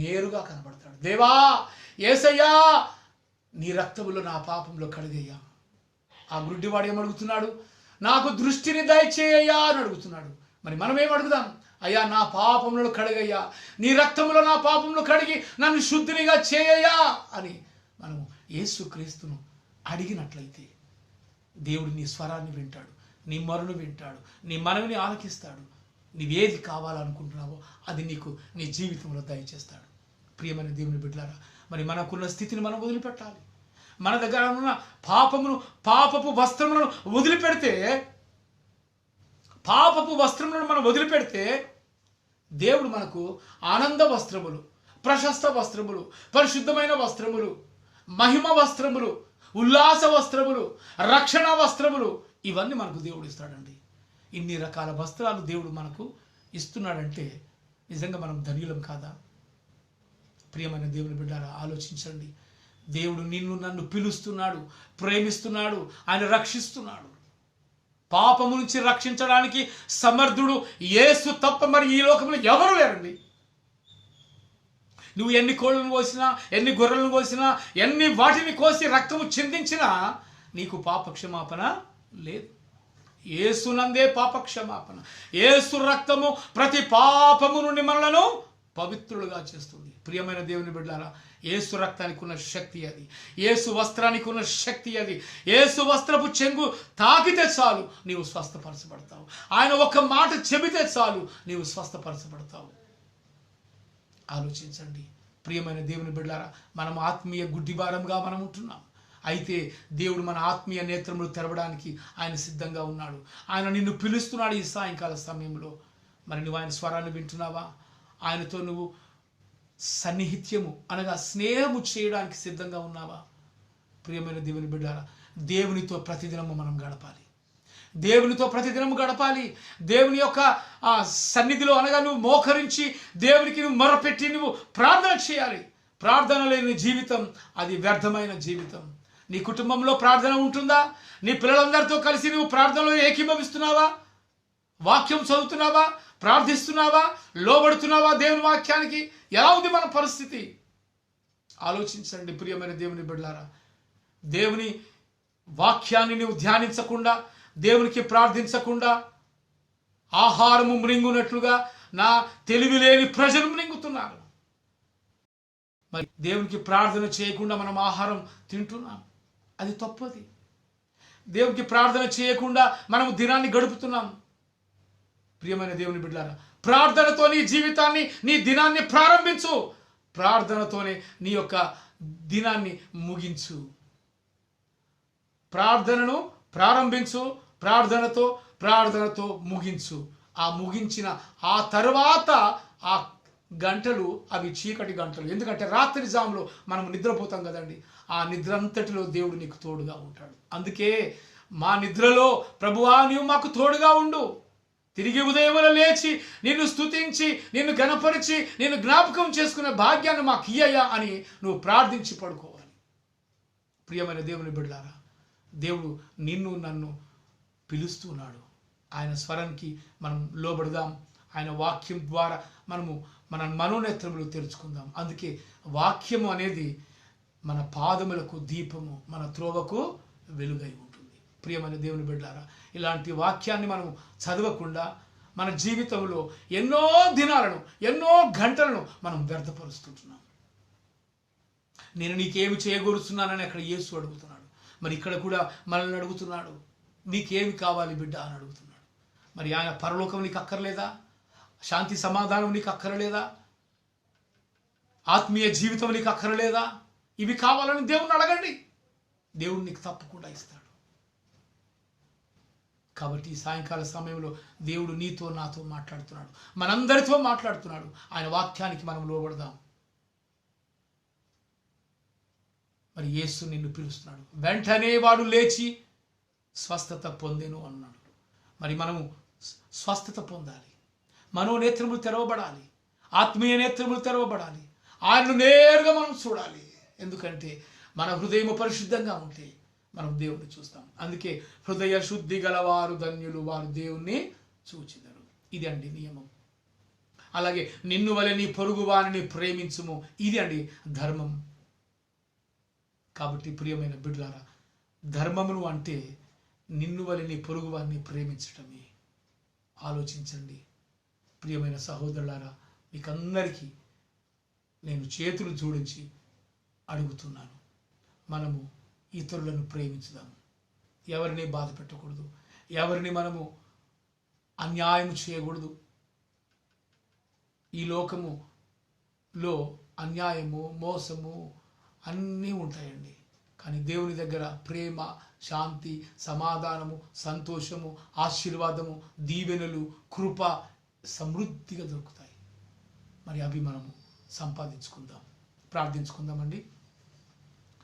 నేరుగా కనబడతాడు. దేవా, యేసయ్యా, నీ రక్తములో నా పాపంలో కడిగయ్యా. ఆ గుడ్డివాడు ఏమడుగుతున్నాడు? నాకు దృష్టిని దయచేయ్యా అని అడుగుతున్నాడు. మరి మనం ఏమడుగుదాం? అయ్యా, నా పాపములను కడిగయ్యా, నీ రక్తములో నా పాపములు కడిగి నన్ను శుద్ధినిగా చేయయ్యా అని మనము యేసుక్రీస్తును అడిగినట్లయితే దేవుడు నీ స్వరాన్ని వింటాడు, నీ మొరను వింటాడు, నీ మనవిని ఆలకిస్తాడు. నీవేది కావాలనుకుంటున్నావో అది నీకు నీ జీవితంలో దయచేస్తాడు. ప్రియమైన దేవుని బిడ్డలారా, మరి మనకున్న స్థితిని మనం వదిలిపెట్టాలి. మన దగ్గర ఉన్న పాపపు వస్త్రములను వదిలిపెడితే దేవుడు మనకు ఆనంద వస్త్రములు, ప్రశస్త వస్త్రములు, పరిశుద్ధమైన వస్త్రములు, మహిమ వస్త్రములు, ఉల్లాస వస్త్రములు, రక్షణ వస్త్రములు, ఇవన్నీ మనకు దేవుడు ఇస్తాడండి. ఇన్ని రకాల వస్త్రాలు దేవుడు మనకు ఇస్తున్నాడంటే నిజంగా మనం ధన్యులం కాదా? ప్రియమైన దేవుని బిడ్డారా, ఆలోచించండి. దేవుడు నిన్ను నన్ను పిలుస్తున్నాడు, ప్రేమిస్తున్నాడు, ఆయన రక్షిస్తున్నాడు. పాపము నుంచి రక్షించడానికి సమర్థుడు యేసు తప్ప మరి ఈ లోకంలో ఎవరు లేరండి. నువ్వు ఎన్ని కోళ్ళను కోసినా, ఎన్ని గొర్రెలను కోసినా, ఎన్ని వాటిని కోసి రక్తము చిందించినా నీకు పాప క్షమాపణ లేదు. యేసునందే పాప క్షమాపణ. యేసు రక్తము ప్రతి పాపము నుండి మనలను పవిత్రులుగా చేస్తుంది. ప్రియమైన దేవుని బిడ్డలారా, యేసు రక్తానికి ఉన్న శక్తి అది, యేసు వస్త్రానికి ఉన్న శక్తి అది. యేసు వస్త్రపు చెంగు తాకితే చాలు నీవు స్వస్థపరచబడతావు. ఆయన ఒక మాట చెబితే చాలు నీవు స్వస్థపరచబడతావు. ఆలోచించండి ప్రియమైన దేవుని బిడ్డలారా, మనం ఆత్మీయ గుడ్డివారంగా మనం ఉంటున్నాం. అయితే దేవుడు మన ఆత్మీయ నేత్రములు తెరవడానికి ఆయన సిద్ధంగా ఉన్నాడు. ఆయన నిన్ను పిలుస్తున్నాడు ఈ సాయంకాల సమయంలో. మరి నువ్వు ఆయన స్వరాన్ని వింటున్నావా? ఆయనతో నువ్వు సన్నిహిత్యము అనగా స్నేహము చేయడానికి సిద్ధంగా ఉన్నావా? ప్రియమైన దేవుని బిడ్డారా, దేవునితో ప్రతిదినము మనం గడపాలి. దేవునితో ప్రతిదినము గడపాలి. దేవుని యొక్క సన్నిధిలో అనగా నువ్వు మోకరించి దేవునికి నువ్వు మొరపెట్టి నువ్వు ప్రార్థన చేయాలి. ప్రార్థన లేని జీవితం అది వ్యర్థమైన జీవితం. నీ కుటుంబంలో ప్రార్థన ఉంటుందా? నీ పిల్లలందరితో కలిసి నువ్వు ప్రార్థనలో ఏకీభవిస్తున్నావా? వాక్యం చదువుతున్నావా? ప్రార్థిస్తున్నావా? లోబడుతున్నావా దేవుని వాక్యానికి? ఎలా ఉంది మన పరిస్థితి? ఆలోచించండి ప్రియమైన దేవుని బిడ్డలారా. దేవుని వాక్యాన్ని నువ్వు ధ్యానించకుండా, దేవునికి ప్రార్థించకుండా ఆహారము మృంగునట్లుగా నా తెలివి లేని ప్రజలు మృంగుతున్నారు. మరి దేవునికి ప్రార్థన చేయకుండా మనం ఆహారం తింటున్నాం, అది తప్పది. దేవునికి ప్రార్థన చేయకుండా మనం దినాన్ని గడుపుతున్నాం. ప్రియమైన దేవుని బిడ్డలారా, ప్రార్థనతో నీ జీవితాన్ని, నీ దినాన్ని ప్రారంభించు. ప్రార్థనతోనే నీ యొక్క దినాన్ని ముగించు. ప్రార్థనను ప్రారంభించు, ప్రార్థనతో ముగించు. ఆ ముగించిన ఆ తర్వాత ఆ గంటలు అవి చీకటి గంటలు. ఎందుకంటే రాత్రి జాములో మనం నిద్రపోతాం కదండి. ఆ నిద్ర అంతటిలో దేవుడు నీకు తోడుగా ఉంటాడు. అందుకే మా నిద్రలో ప్రభువా నీవు మాకు తోడుగా ఉండు, తిరిగి ఉదయమున లేచి నిన్ను స్తుతించి, నిన్ను గణపరిచి, నిన్ను జ్ఞాపకం చేసుకునే భాగ్యాన్ని మాకు ఇయ్యయ్యా అని నువ్వు ప్రార్థించి పడుకోవాలి. ప్రియమైన దేవుని బిడ్డలారా, దేవుడు నిన్ను నన్ను పిలుస్తున్నాడు. ఆయన స్వరానికి మనం లోబడదాం. ఆయన వాక్యం ద్వారా మన మనోనేత్రములు తెరుచుకుందాం. అందుకే వాక్యము అనేది మన పాదములకు దీపము, మన త్రోవకు వెలుగై ఉంటుంది. ప్రియమైన దేవుని బిడ్డలారా, ఇలాంటి వాక్యాన్ని మనం చదవకుండా మన జీవితంలో ఎన్నో దినాలను, ఎన్నో గంటలను మనం వ్యర్థపరుస్తుంటున్నాం. నేను నీకేమి చేయగోరుస్తున్నానని అక్కడ యేసు అడుగుతున్నాడు. మరి ఇక్కడ కూడా మనల్ని అడుగుతున్నాడు, నీకేమి కావాలి బిడ్డ అని అడుగుతున్నాడు. మరి ఆయన పరలోకం నీకు అక్కర్లేదా? శాంతి సమాధానం నీకు అక్కర్లేదా? ఆత్మీయ జీవితం నీకు అక్కర్లేదా? ఇవి కావాలని దేవుణ్ణి అడగండి, దేవుడు నీకు తప్పకుండా ఇస్తాడు. కాబట్టి ఈ సాయంకాల సమయంలో దేవుడు నీతో నాతో మాట్లాడుతున్నాడు, మనందరితో మాట్లాడుతున్నాడు. ఆయన వాక్యానికి మనం లోబడదాం. మరి యేసు నిన్ను పిలుస్తున్నాడు. వెంటనే వాడు లేచి స్వస్థత పొందెను అన్నాడు. మరి మనము స్వస్థత పొందాలి, మనోనేత్రములు తెరవబడాలి, ఆత్మీయ నేత్రములు తెరవబడాలి. ఆయనను నేరుగా మనం చూడాలి. ఎందుకంటే మన హృదయం పరిశుద్ధంగా ఉంటే మనం దేవుణ్ణి చూస్తాం. అందుకే హృదయ శుద్ధి గలవారు ధన్యులు, వారు దేవుణ్ణి చూచెదరు. ఇది అండి నియమం. అలాగే నిన్ను వలె నీ పొరుగు వారిని ప్రేమించుము, ఇది అండి ధర్మం. కాబట్టి ప్రియమైన బిడ్డలారా, ధర్మమును అంటే నిన్ను వలె నీ పొరుగు వారిని ప్రేమించటమే. ఆలోచించండి ప్రియమైన సహోదరులారా, మీకందరికీ నేను చేతులు జోడించి అడుగుతున్నాను, మనము ఇతరులను ప్రేమించుదాము. ఎవరిని బాధ పెట్టకూడదు, ఎవరిని మనము అన్యాయం చేయకూడదు. ఈ లోకములో అన్యాయము, మోసము అన్నీ ఉంటాయండి. కానీ దేవుని దగ్గర ప్రేమ, శాంతి, సమాధానము, సంతోషము, ఆశీర్వాదము, దీవెనలు, కృప సమృద్ధిగా దొరుకుతాయి. మరి అవి మనము సంపాదించుకుందాం. ప్రార్థించుకుందామండి.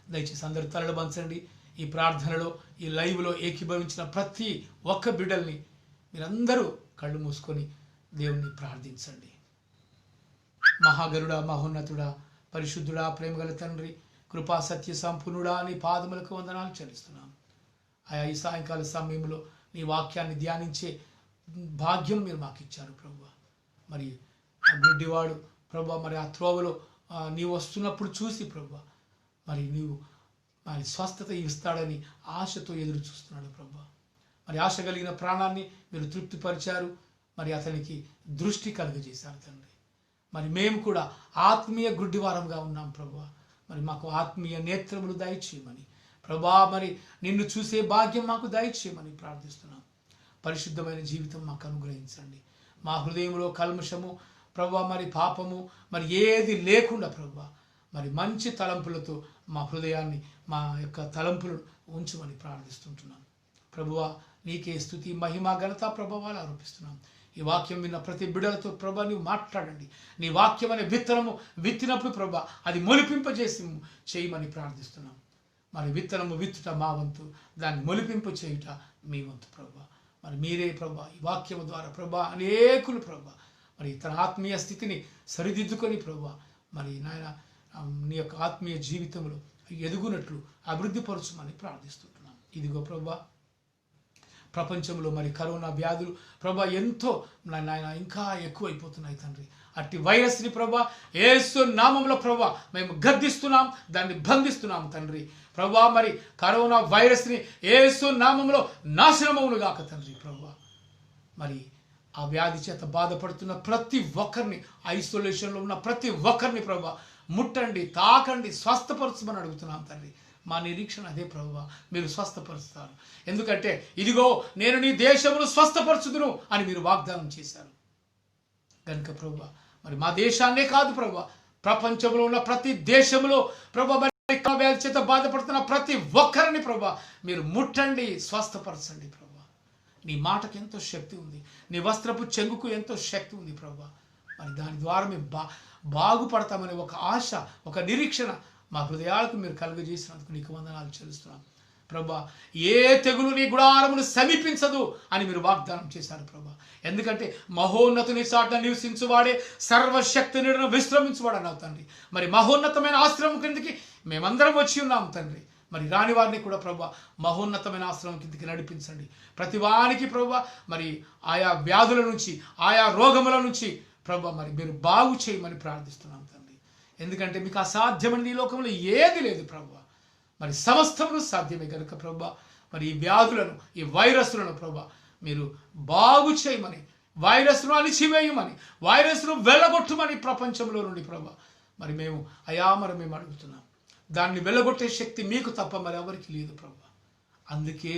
దయచేసి అందరూ తలలు వంచండి. ఈ ప్రార్థనలో, ఈ లైవ్లో ఏకీభవించిన ప్రతి ఒక్క బిడ్డల్ని మీరందరూ కళ్ళు మూసుకొని దేవుణ్ణి ప్రార్థించండి. మహాగరుడా, మహోన్నతుడా, పరిశుద్ధుడా, ప్రేమగల తండ్రి, కృపా సత్య సంపూర్ణుడా, నీ పాదములకు వందనాలు చెల్లిస్తున్నాం. ఆయా ఈ సాయంకాల సమయంలో నీ వాక్యాన్ని ధ్యానించే భాగ్యం మీరు మాకు ఇచ్చారు ప్రభువా. మరి ఆ గుడ్డివాడు ప్రభువా, మరి ఆ త్రోవలో నీవు వస్తున్నప్పుడు చూసి ప్రభువా, మరి నీవు మరి స్వస్థత ఇస్తాడని ఆశతో ఎదురు చూస్తున్నాడు ప్రభువా. మరి ఆశ కలిగిన ప్రాణాన్ని మీరు తృప్తిపరిచారు. మరి అతనికి దృష్టి కలుగజేశారు తండ్రి. మరి మేము కూడా ఆత్మీయ గుడ్డివారంగా ఉన్నాం ప్రభువా. మరి మాకు ఆత్మీయ నేత్రములు దయచేయమని ప్రభా, మరి నిన్ను చూసే భాగ్యం మాకు దయచేయమని ప్రార్థిస్తున్నాం. పరిశుద్ధమైన జీవితం మాకు అనుగ్రహించండి. మా హృదయంలో కల్మషము ప్రభా, మరి పాపము మరి ఏది లేకుండా ప్రభా, మరి మంచి తలంపులతో మా హృదయాన్ని, మా యొక్క తలంపులను ఉంచమని ప్రార్థిస్తుంటున్నాం. ప్రభువా, నీకే స్తుతి, మహిమ, ఘనత, ప్రభావాలు ఆరోపిస్తున్నాం. ఈ వాక్యం విన్న ప్రతి బిడ్డలతో ప్రభా నీవు మాట్లాడండి. నీ వాక్యం అనే విత్తనము విత్తినప్పుడు ప్రభా అది మొలిపింపజేసి చేయమని ప్రార్థిస్తున్నాం. మరి విత్తనము విత్తుట మా వంతు, దాన్ని మొలిపింప చేయుట మీ వంతు ప్రభా. మరి మీరే ప్రభా ఈ వాక్యము ద్వారా ప్రభా అనేకులు ప్రభా మరి తన ఆత్మీయ స్థితిని సరిదిద్దుకొని ప్రభా మరి నాయన నీ యొక్క ఆత్మీయ జీవితంలో ఎదుగునట్లు అభివృద్ధి పరచుమని ప్రార్థిస్తుంటున్నాం. ఇదిగో ప్రభా, ప్రపంచంలో మరి కరోనా వ్యాధులు ప్రభా ఎంతో నాయన ఇంకా ఎక్కువైపోతున్నాయి తండ్రి. అట్టి వైరస్ని ప్రభా యేసు నామంలో ప్రభా మేము గద్దిస్తున్నాం, దాన్ని బంధిస్తున్నాం తండ్రి. ప్రభా మరి కరోనా వైరస్ని యేసు నామంలో నాశనమవును గాక తండ్రి. ప్రభా మరి ఆ వ్యాధి చేత బాధపడుతున్న ప్రతి ఒక్కరిని, ఐసోలేషన్లో ఉన్న ప్రతి ఒక్కరిని ప్రభా ముట్టండి, తాకండి, స్వస్థపరచమని అడుగుతున్నాం తండ్రి. మా నిరీక్షణ అదే ప్రభువా, మీరు స్వస్థపరుస్తారు. ఎందుకంటే ఇదిగో నేను నీ దేశమును స్వస్థపరచుదును అని మీరు వాగ్దానం చేశారు కనుక ప్రభువా మరి మా దేశాన్నే కాదు ప్రభువా, ప్రపంచంలో ఉన్న ప్రతి దేశంలో ప్రభువా మరి వ్యాధి చేత బాధపడుతున్న ప్రతి ఒక్కరిని ప్రభువా మీరు ముట్టండి, స్వస్థపరచండి ప్రభువా. నీ మాటకు ఎంతో శక్తి ఉంది, నీ వస్త్రపు చెంగుకు ఎంతో శక్తి ఉంది ప్రభువా. మరి దాని ద్వారా మేము బాగుపడతామనే ఒక ఆశ, ఒక నిరీక్షణ మా హృదయాలకు మీరు కలుగజేసినందుకు నీకు వందనాలు చెల్లిస్తున్నాం ప్రభా. ఏ తెగులు నీ గుడారమును సమీపించదు అని మీరు వాగ్దానం చేశారు ప్రభా. ఎందుకంటే మహోన్నతుని చాటున నివసించువాడే సర్వశక్తి నీడను విశ్రమించువాడు అన్నావు తండ్రి. మరి మహోన్నతమైన ఆశ్రమం కిందకి మేమందరం వచ్చి ఉన్నాం తండ్రి. మరి రాని వారిని కూడా ప్రభా మహోన్నతమైన ఆశ్రమం కిందకి నడిపించండి. ప్రతి వారికి ప్రభా మరి ఆయా వ్యాధుల నుంచి, ఆయా రోగముల నుంచి ప్రభా మరి మీరు బాగు చేయమని ప్రార్థిస్తున్నాం తండ్రి. ఎందుకంటే మీకు అసాధ్యమైన ఈ లోకంలో ఏది లేదు ప్రభా. మరి సమస్తమును సాధ్యమే కనుక ప్రభా మరి ఈ వ్యాధులను, ఈ వైరస్లను ప్రభా మీరు బాగు చేయమని, వైరస్ను అణిచివేయమని, వైరస్ను వెళ్ళగొట్టుమని ప్రపంచంలో నుండి ప్రభా మరి మేము మేము అడుగుతున్నాం. దాన్ని వెళ్ళగొట్టే శక్తి మీకు తప్ప మరి ఎవరికి లేదు ప్రభా. అందుకే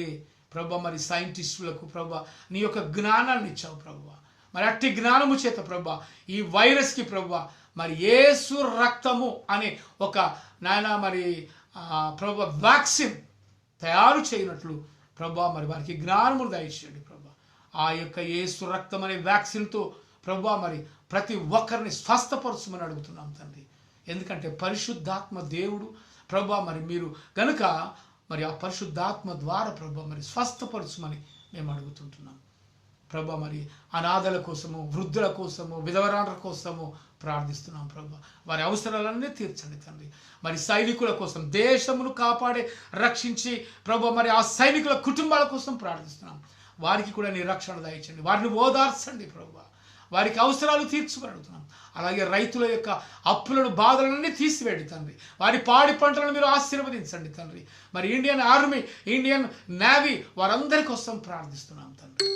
ప్రభా మరి సైంటిస్టులకు ప్రభా నీ యొక్క జ్ఞానాన్ని ఇచ్చావు ప్రభా. మరి అట్టి జ్ఞానము చేత ప్రభా ఈ వైరస్కి ప్రభా మరి యేసు రక్తము అనే ఒక నాయన మరి ప్రభా వ్యాక్సిన్ తయారు చేయనట్లు ప్రభా మరి వారికి జ్ఞానమును దయచేయండి ప్రభా. ఆ యొక్క యేసు రక్తం అనే వ్యాక్సిన్తో ప్రభా మరి ప్రతి ఒక్కరిని స్వస్థపరచమని అడుగుతున్నాం తండ్రి. ఎందుకంటే పరిశుద్ధాత్మ దేవుడు ప్రభా మరి మీరు గనుక మరి ఆ పరిశుద్ధాత్మ ద్వారా ప్రభా మరి స్వస్థపరచమని మేము అడుగుతుంటున్నాం ప్రభా. మరి అనాథల కోసము, వృద్ధుల కోసము, విధవరాల కోసము ప్రార్థిస్తున్నాం ప్రభా. వారి అవసరాలన్నీ తీర్చండి తండ్రి. మరి సైనికుల కోసం, దేశమును కాపాడే రక్షించి ప్రభా మరి ఆ సైనికుల కుటుంబాల కోసం ప్రార్థిస్తున్నాం. వారికి కూడా నీ రక్షణ దయచండి, వారిని ఓదార్చండి ప్రభా. వారికి అవసరాలు తీర్చుకోగలుగుతున్నాం. అలాగే రైతుల యొక్క అప్పులను, బాధలన్నీ తీసివేయండి తండ్రి. వారి పాడి పంటలను మీరు ఆశీర్వదించండి తండ్రి. మరి ఇండియన్ ఆర్మీ, ఇండియన్ నేవీ వారందరి కోసం ప్రార్థిస్తున్నాం తండ్రి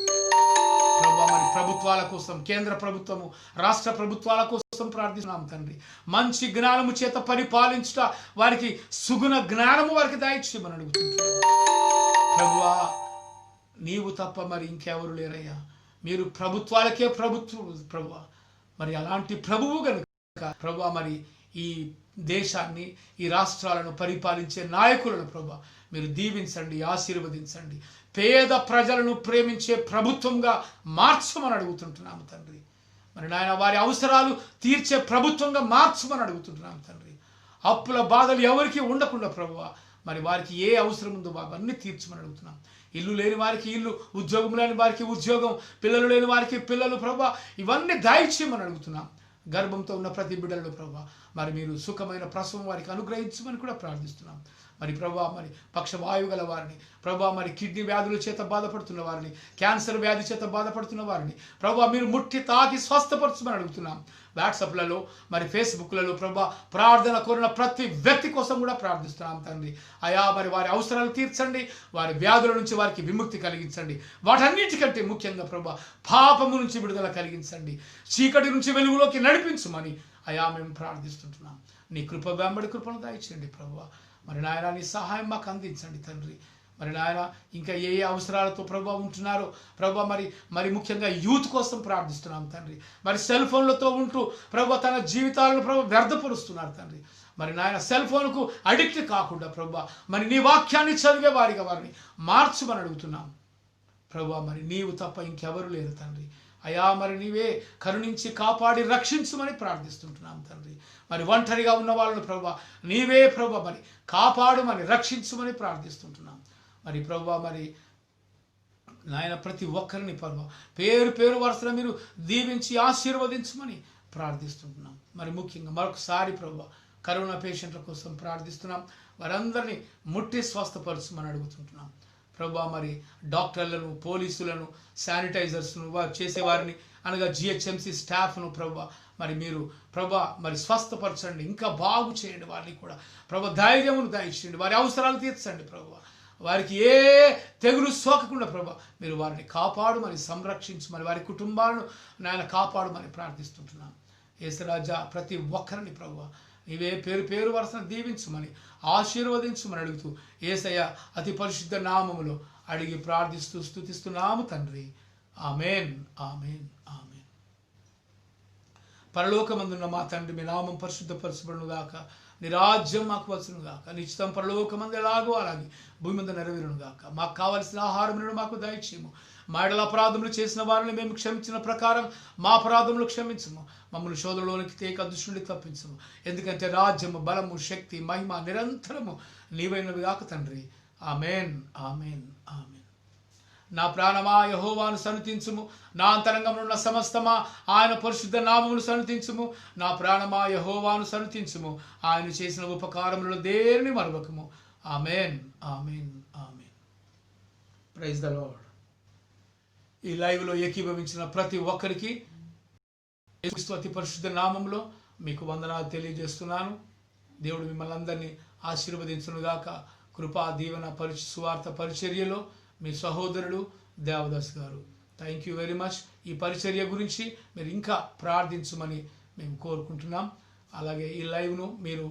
ప్రభా. మరి ప్రభుత్వాల కోసం, కేంద్ర ప్రభుత్వము, రాష్ట్ర ప్రభుత్వాల కోసం ప్రార్థిస్తున్నాం తండ్రి. మంచి జ్ఞానము చేత పరిపాలించుట, వారికి సుగుణ జ్ఞానము వారికి దయచేయమని అడుగుతున్నాం ప్రభువా. నీవు తప్ప మరి ఇంకెవరు లేరయ్యా. మీరు ప్రభుత్వాలకే ప్రభుత్వం ప్రభువా. మరి అలాంటి ప్రభువు కనుక ప్రభువా మరి ఈ దేశాన్ని, ఈ రాష్ట్రాలను పరిపాలించే నాయకులను ప్రభా మీరు దీవించండి, ఆశీర్వదించండి. పేద ప్రజలను ప్రేమించే ప్రభుత్వంగా మార్చమని అడుగుతుంటున్నాము తండ్రి. మరి నాయన వారి అవసరాలు తీర్చే ప్రభుత్వంగా మార్చమని అడుగుతుంటున్నాము తండ్రి. అప్పుల బాధలు ఎవరికి ఉండకుండా ప్రభువా మరి వారికి ఏ అవసరం ఉందో అవన్నీ తీర్చమని అడుగుతున్నాం. ఇల్లు లేని వారికి ఇల్లు, ఉద్యోగం లేని వారికి ఉద్యోగం, పిల్లలు లేని వారికి పిల్లలు ప్రభా ఇవన్నీ దయచేయమని అడుగుతున్నాం. గర్భంతో ఉన్న ప్రతి బిడ్డలు ప్రభా మరి మీరు సుఖమైన ప్రసవం వారికి అనుగ్రహించమని కూడా ప్రార్థిస్తున్నాం. మరి ప్రభా మరి పక్షవాయువు గల వారిని ప్రభా మరి కిడ్నీ వ్యాధుల చేత బాధపడుతున్న వారిని, క్యాన్సర్ వ్యాధి చేత బాధపడుతున్న వారిని ప్రభా మీరు ముట్టి తాకి స్వస్థపరచమని అడుగుతున్నాం. వాట్సాప్లలో మరి ఫేస్బుక్లలో ప్రభా ప్రార్థన కోరిన ప్రతి వ్యక్తి కోసం కూడా ప్రార్థిస్తున్నాం తండ్రి. మరి వారి అవసరాలు తీర్చండి, వారి వ్యాధుల నుంచి వారికి విముక్తి కలిగించండి. వాటన్నిటికంటే ముఖ్యంగా ప్రభా పాపము నుంచి విడుదల కలిగించండి, చీకటి నుంచి వెలుగులోకి నడిపించమని మేము ప్రార్థిస్తుంటున్నాం. నీ కృప వెంబడి కృపను దయచేయండి ప్రభా. మరి నాయన నీ సహాయం మాకు అందించండి తండ్రి. మరి నాయన ఇంకా ఏ అవసరాలతో ప్రభా ఉంటున్నారో ప్రభా మరి ముఖ్యంగా యూత్ కోసం ప్రార్థిస్తున్నాం తండ్రి. మరి సెల్ ఫోన్లతో ఉంటూ ప్రభా తన జీవితాలను ప్రభా వ్యర్థపరుస్తున్నారు తండ్రి. మరి నాయన సెల్ ఫోన్కు అడిక్ట్ కాకుండా ప్రభా మరి నీ వాక్యాన్ని చదివే వారిగా వారిని మార్చమని అడుగుతున్నాం ప్రభా. మరి నీవు తప్ప ఇంకెవరు లేరు తండ్రి. మరి నీవే కరుణించి కాపాడి రక్షించమని ప్రార్థిస్తుంటున్నాం తండ్రి. మరి ఒంటరిగా ఉన్న వాళ్ళను ప్రభా నీవే ప్రభా మరి కాపాడుమని రక్షించమని ప్రార్థిస్తుంటున్నాం. మరి ప్రభా మరి నాయన ప్రతి ఒక్కరిని ప్రభా పేరు పేరు వరుసలో మీరు దీవించి ఆశీర్వదించమని ప్రార్థిస్తుంటున్నాం. మరి ముఖ్యంగా మరొకసారి ప్రభా కరోనా పేషెంట్ల కోసం ప్రార్థిస్తున్నాం. వారందరినీ ముట్టి స్వస్థపరచమని అడుగుతుంటున్నాం ప్రభా మరి డాక్టర్లను, పోలీసులను, శానిటైజర్స్ను, వారు చేసేవారిని అనగా జిహెచ్ఎంసి స్టాఫ్ను ప్రభా మరి మీరు ప్రభా మరి స్వస్థపరచండి, ఇంకా బాగు చేయండి. వారిని కూడా ప్రభా ధైర్యమును దయచేయండి, వారి అవసరాలు తీర్చండి ప్రభా. వారికి ఏ తెగులు సోకకుండా ప్రభా మీరు వారిని కాపాడుమని, సంరక్షించమని, వారి కుటుంబాలను నాయన కాపాడుమని ప్రార్థిస్తుంటున్నాను. యేసురాజా ప్రతి ఒక్కరిని ప్రభా నీవే పేరు పేరు వరుసన దీవించమని, ఆశీర్వదించమని అడుగుతూ యేసయ్య అతి పరిశుద్ధ నామములో అడిగి ప్రార్థిస్తూ స్తుతిస్తున్నాము తండ్రి. ఆమేన్, ఆమేన్, ఆమేన్. పరలోకమందున్న మా తండ్రి, మీ నామం పరిశుద్ధపరచబడును గాక, నీ రాజ్యం మాకు వచ్చును గాక, నీ చిత్తం పరలోకమందు ఎలాగో అలాగే భూమి మీద నెరవేరును గాక. మాకు కావలసిన ఆహారములను మాకు దయచేయము. మా ఎడల అపరాధములు చేసిన వారిని మేము క్షమించిన ప్రకారం మా అపరాధములు క్షమించము. మమ్మల్ని శోధనలోనికి తేక దుష్టుని తప్పించము. ఎందుకంటే రాజ్యము, బలము, శక్తి, మహిమ నిరంతరము నీవైనవి గాక తండ్రి. ఆమేన్, ఆమేన్, ఆమేన్. నా ప్రాణమా యెహోవాను సన్నుతించుము, నా అంతరంగంలో ఉన్న సమస్తమా ఆయన పరిశుద్ధ నామమును సన్నుతించుము. నా ప్రాణమా యెహోవాను సన్నుతించుము, ఆయన చేసిన ఉపకారములలో దేనిని మరువకము. Amen, amen, amen. Praise the lord. ఈ లైవ్లో ఏకీభవించిన ప్రతి ఒక్కరికి యేసు అతి పరిశుద్ధ నామంలో మీకు వందనాలు తెలియజేస్తున్నాను. దేవుడు మిమ్మల్ని అందరినీ ఆశీర్వదించునుగాక. కృపా దీవెన సువార్త పరిచర్యలో మీ సహోదరుడు దేవదాస్ గారు. Thank you very much. ఈ పరిచర్య గురించి మీరు ఇంకా ప్రార్థించమని మేము కోరుకుంటున్నాం. అలాగే ఈ లైవ్ను మీరు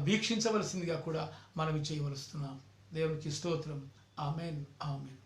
వీక్షించవలసిందిగా కూడా మనం చేయవలస్తున్నాం. దేవునికి స్తోత్రం. ఆమేన్, ఆమేన్.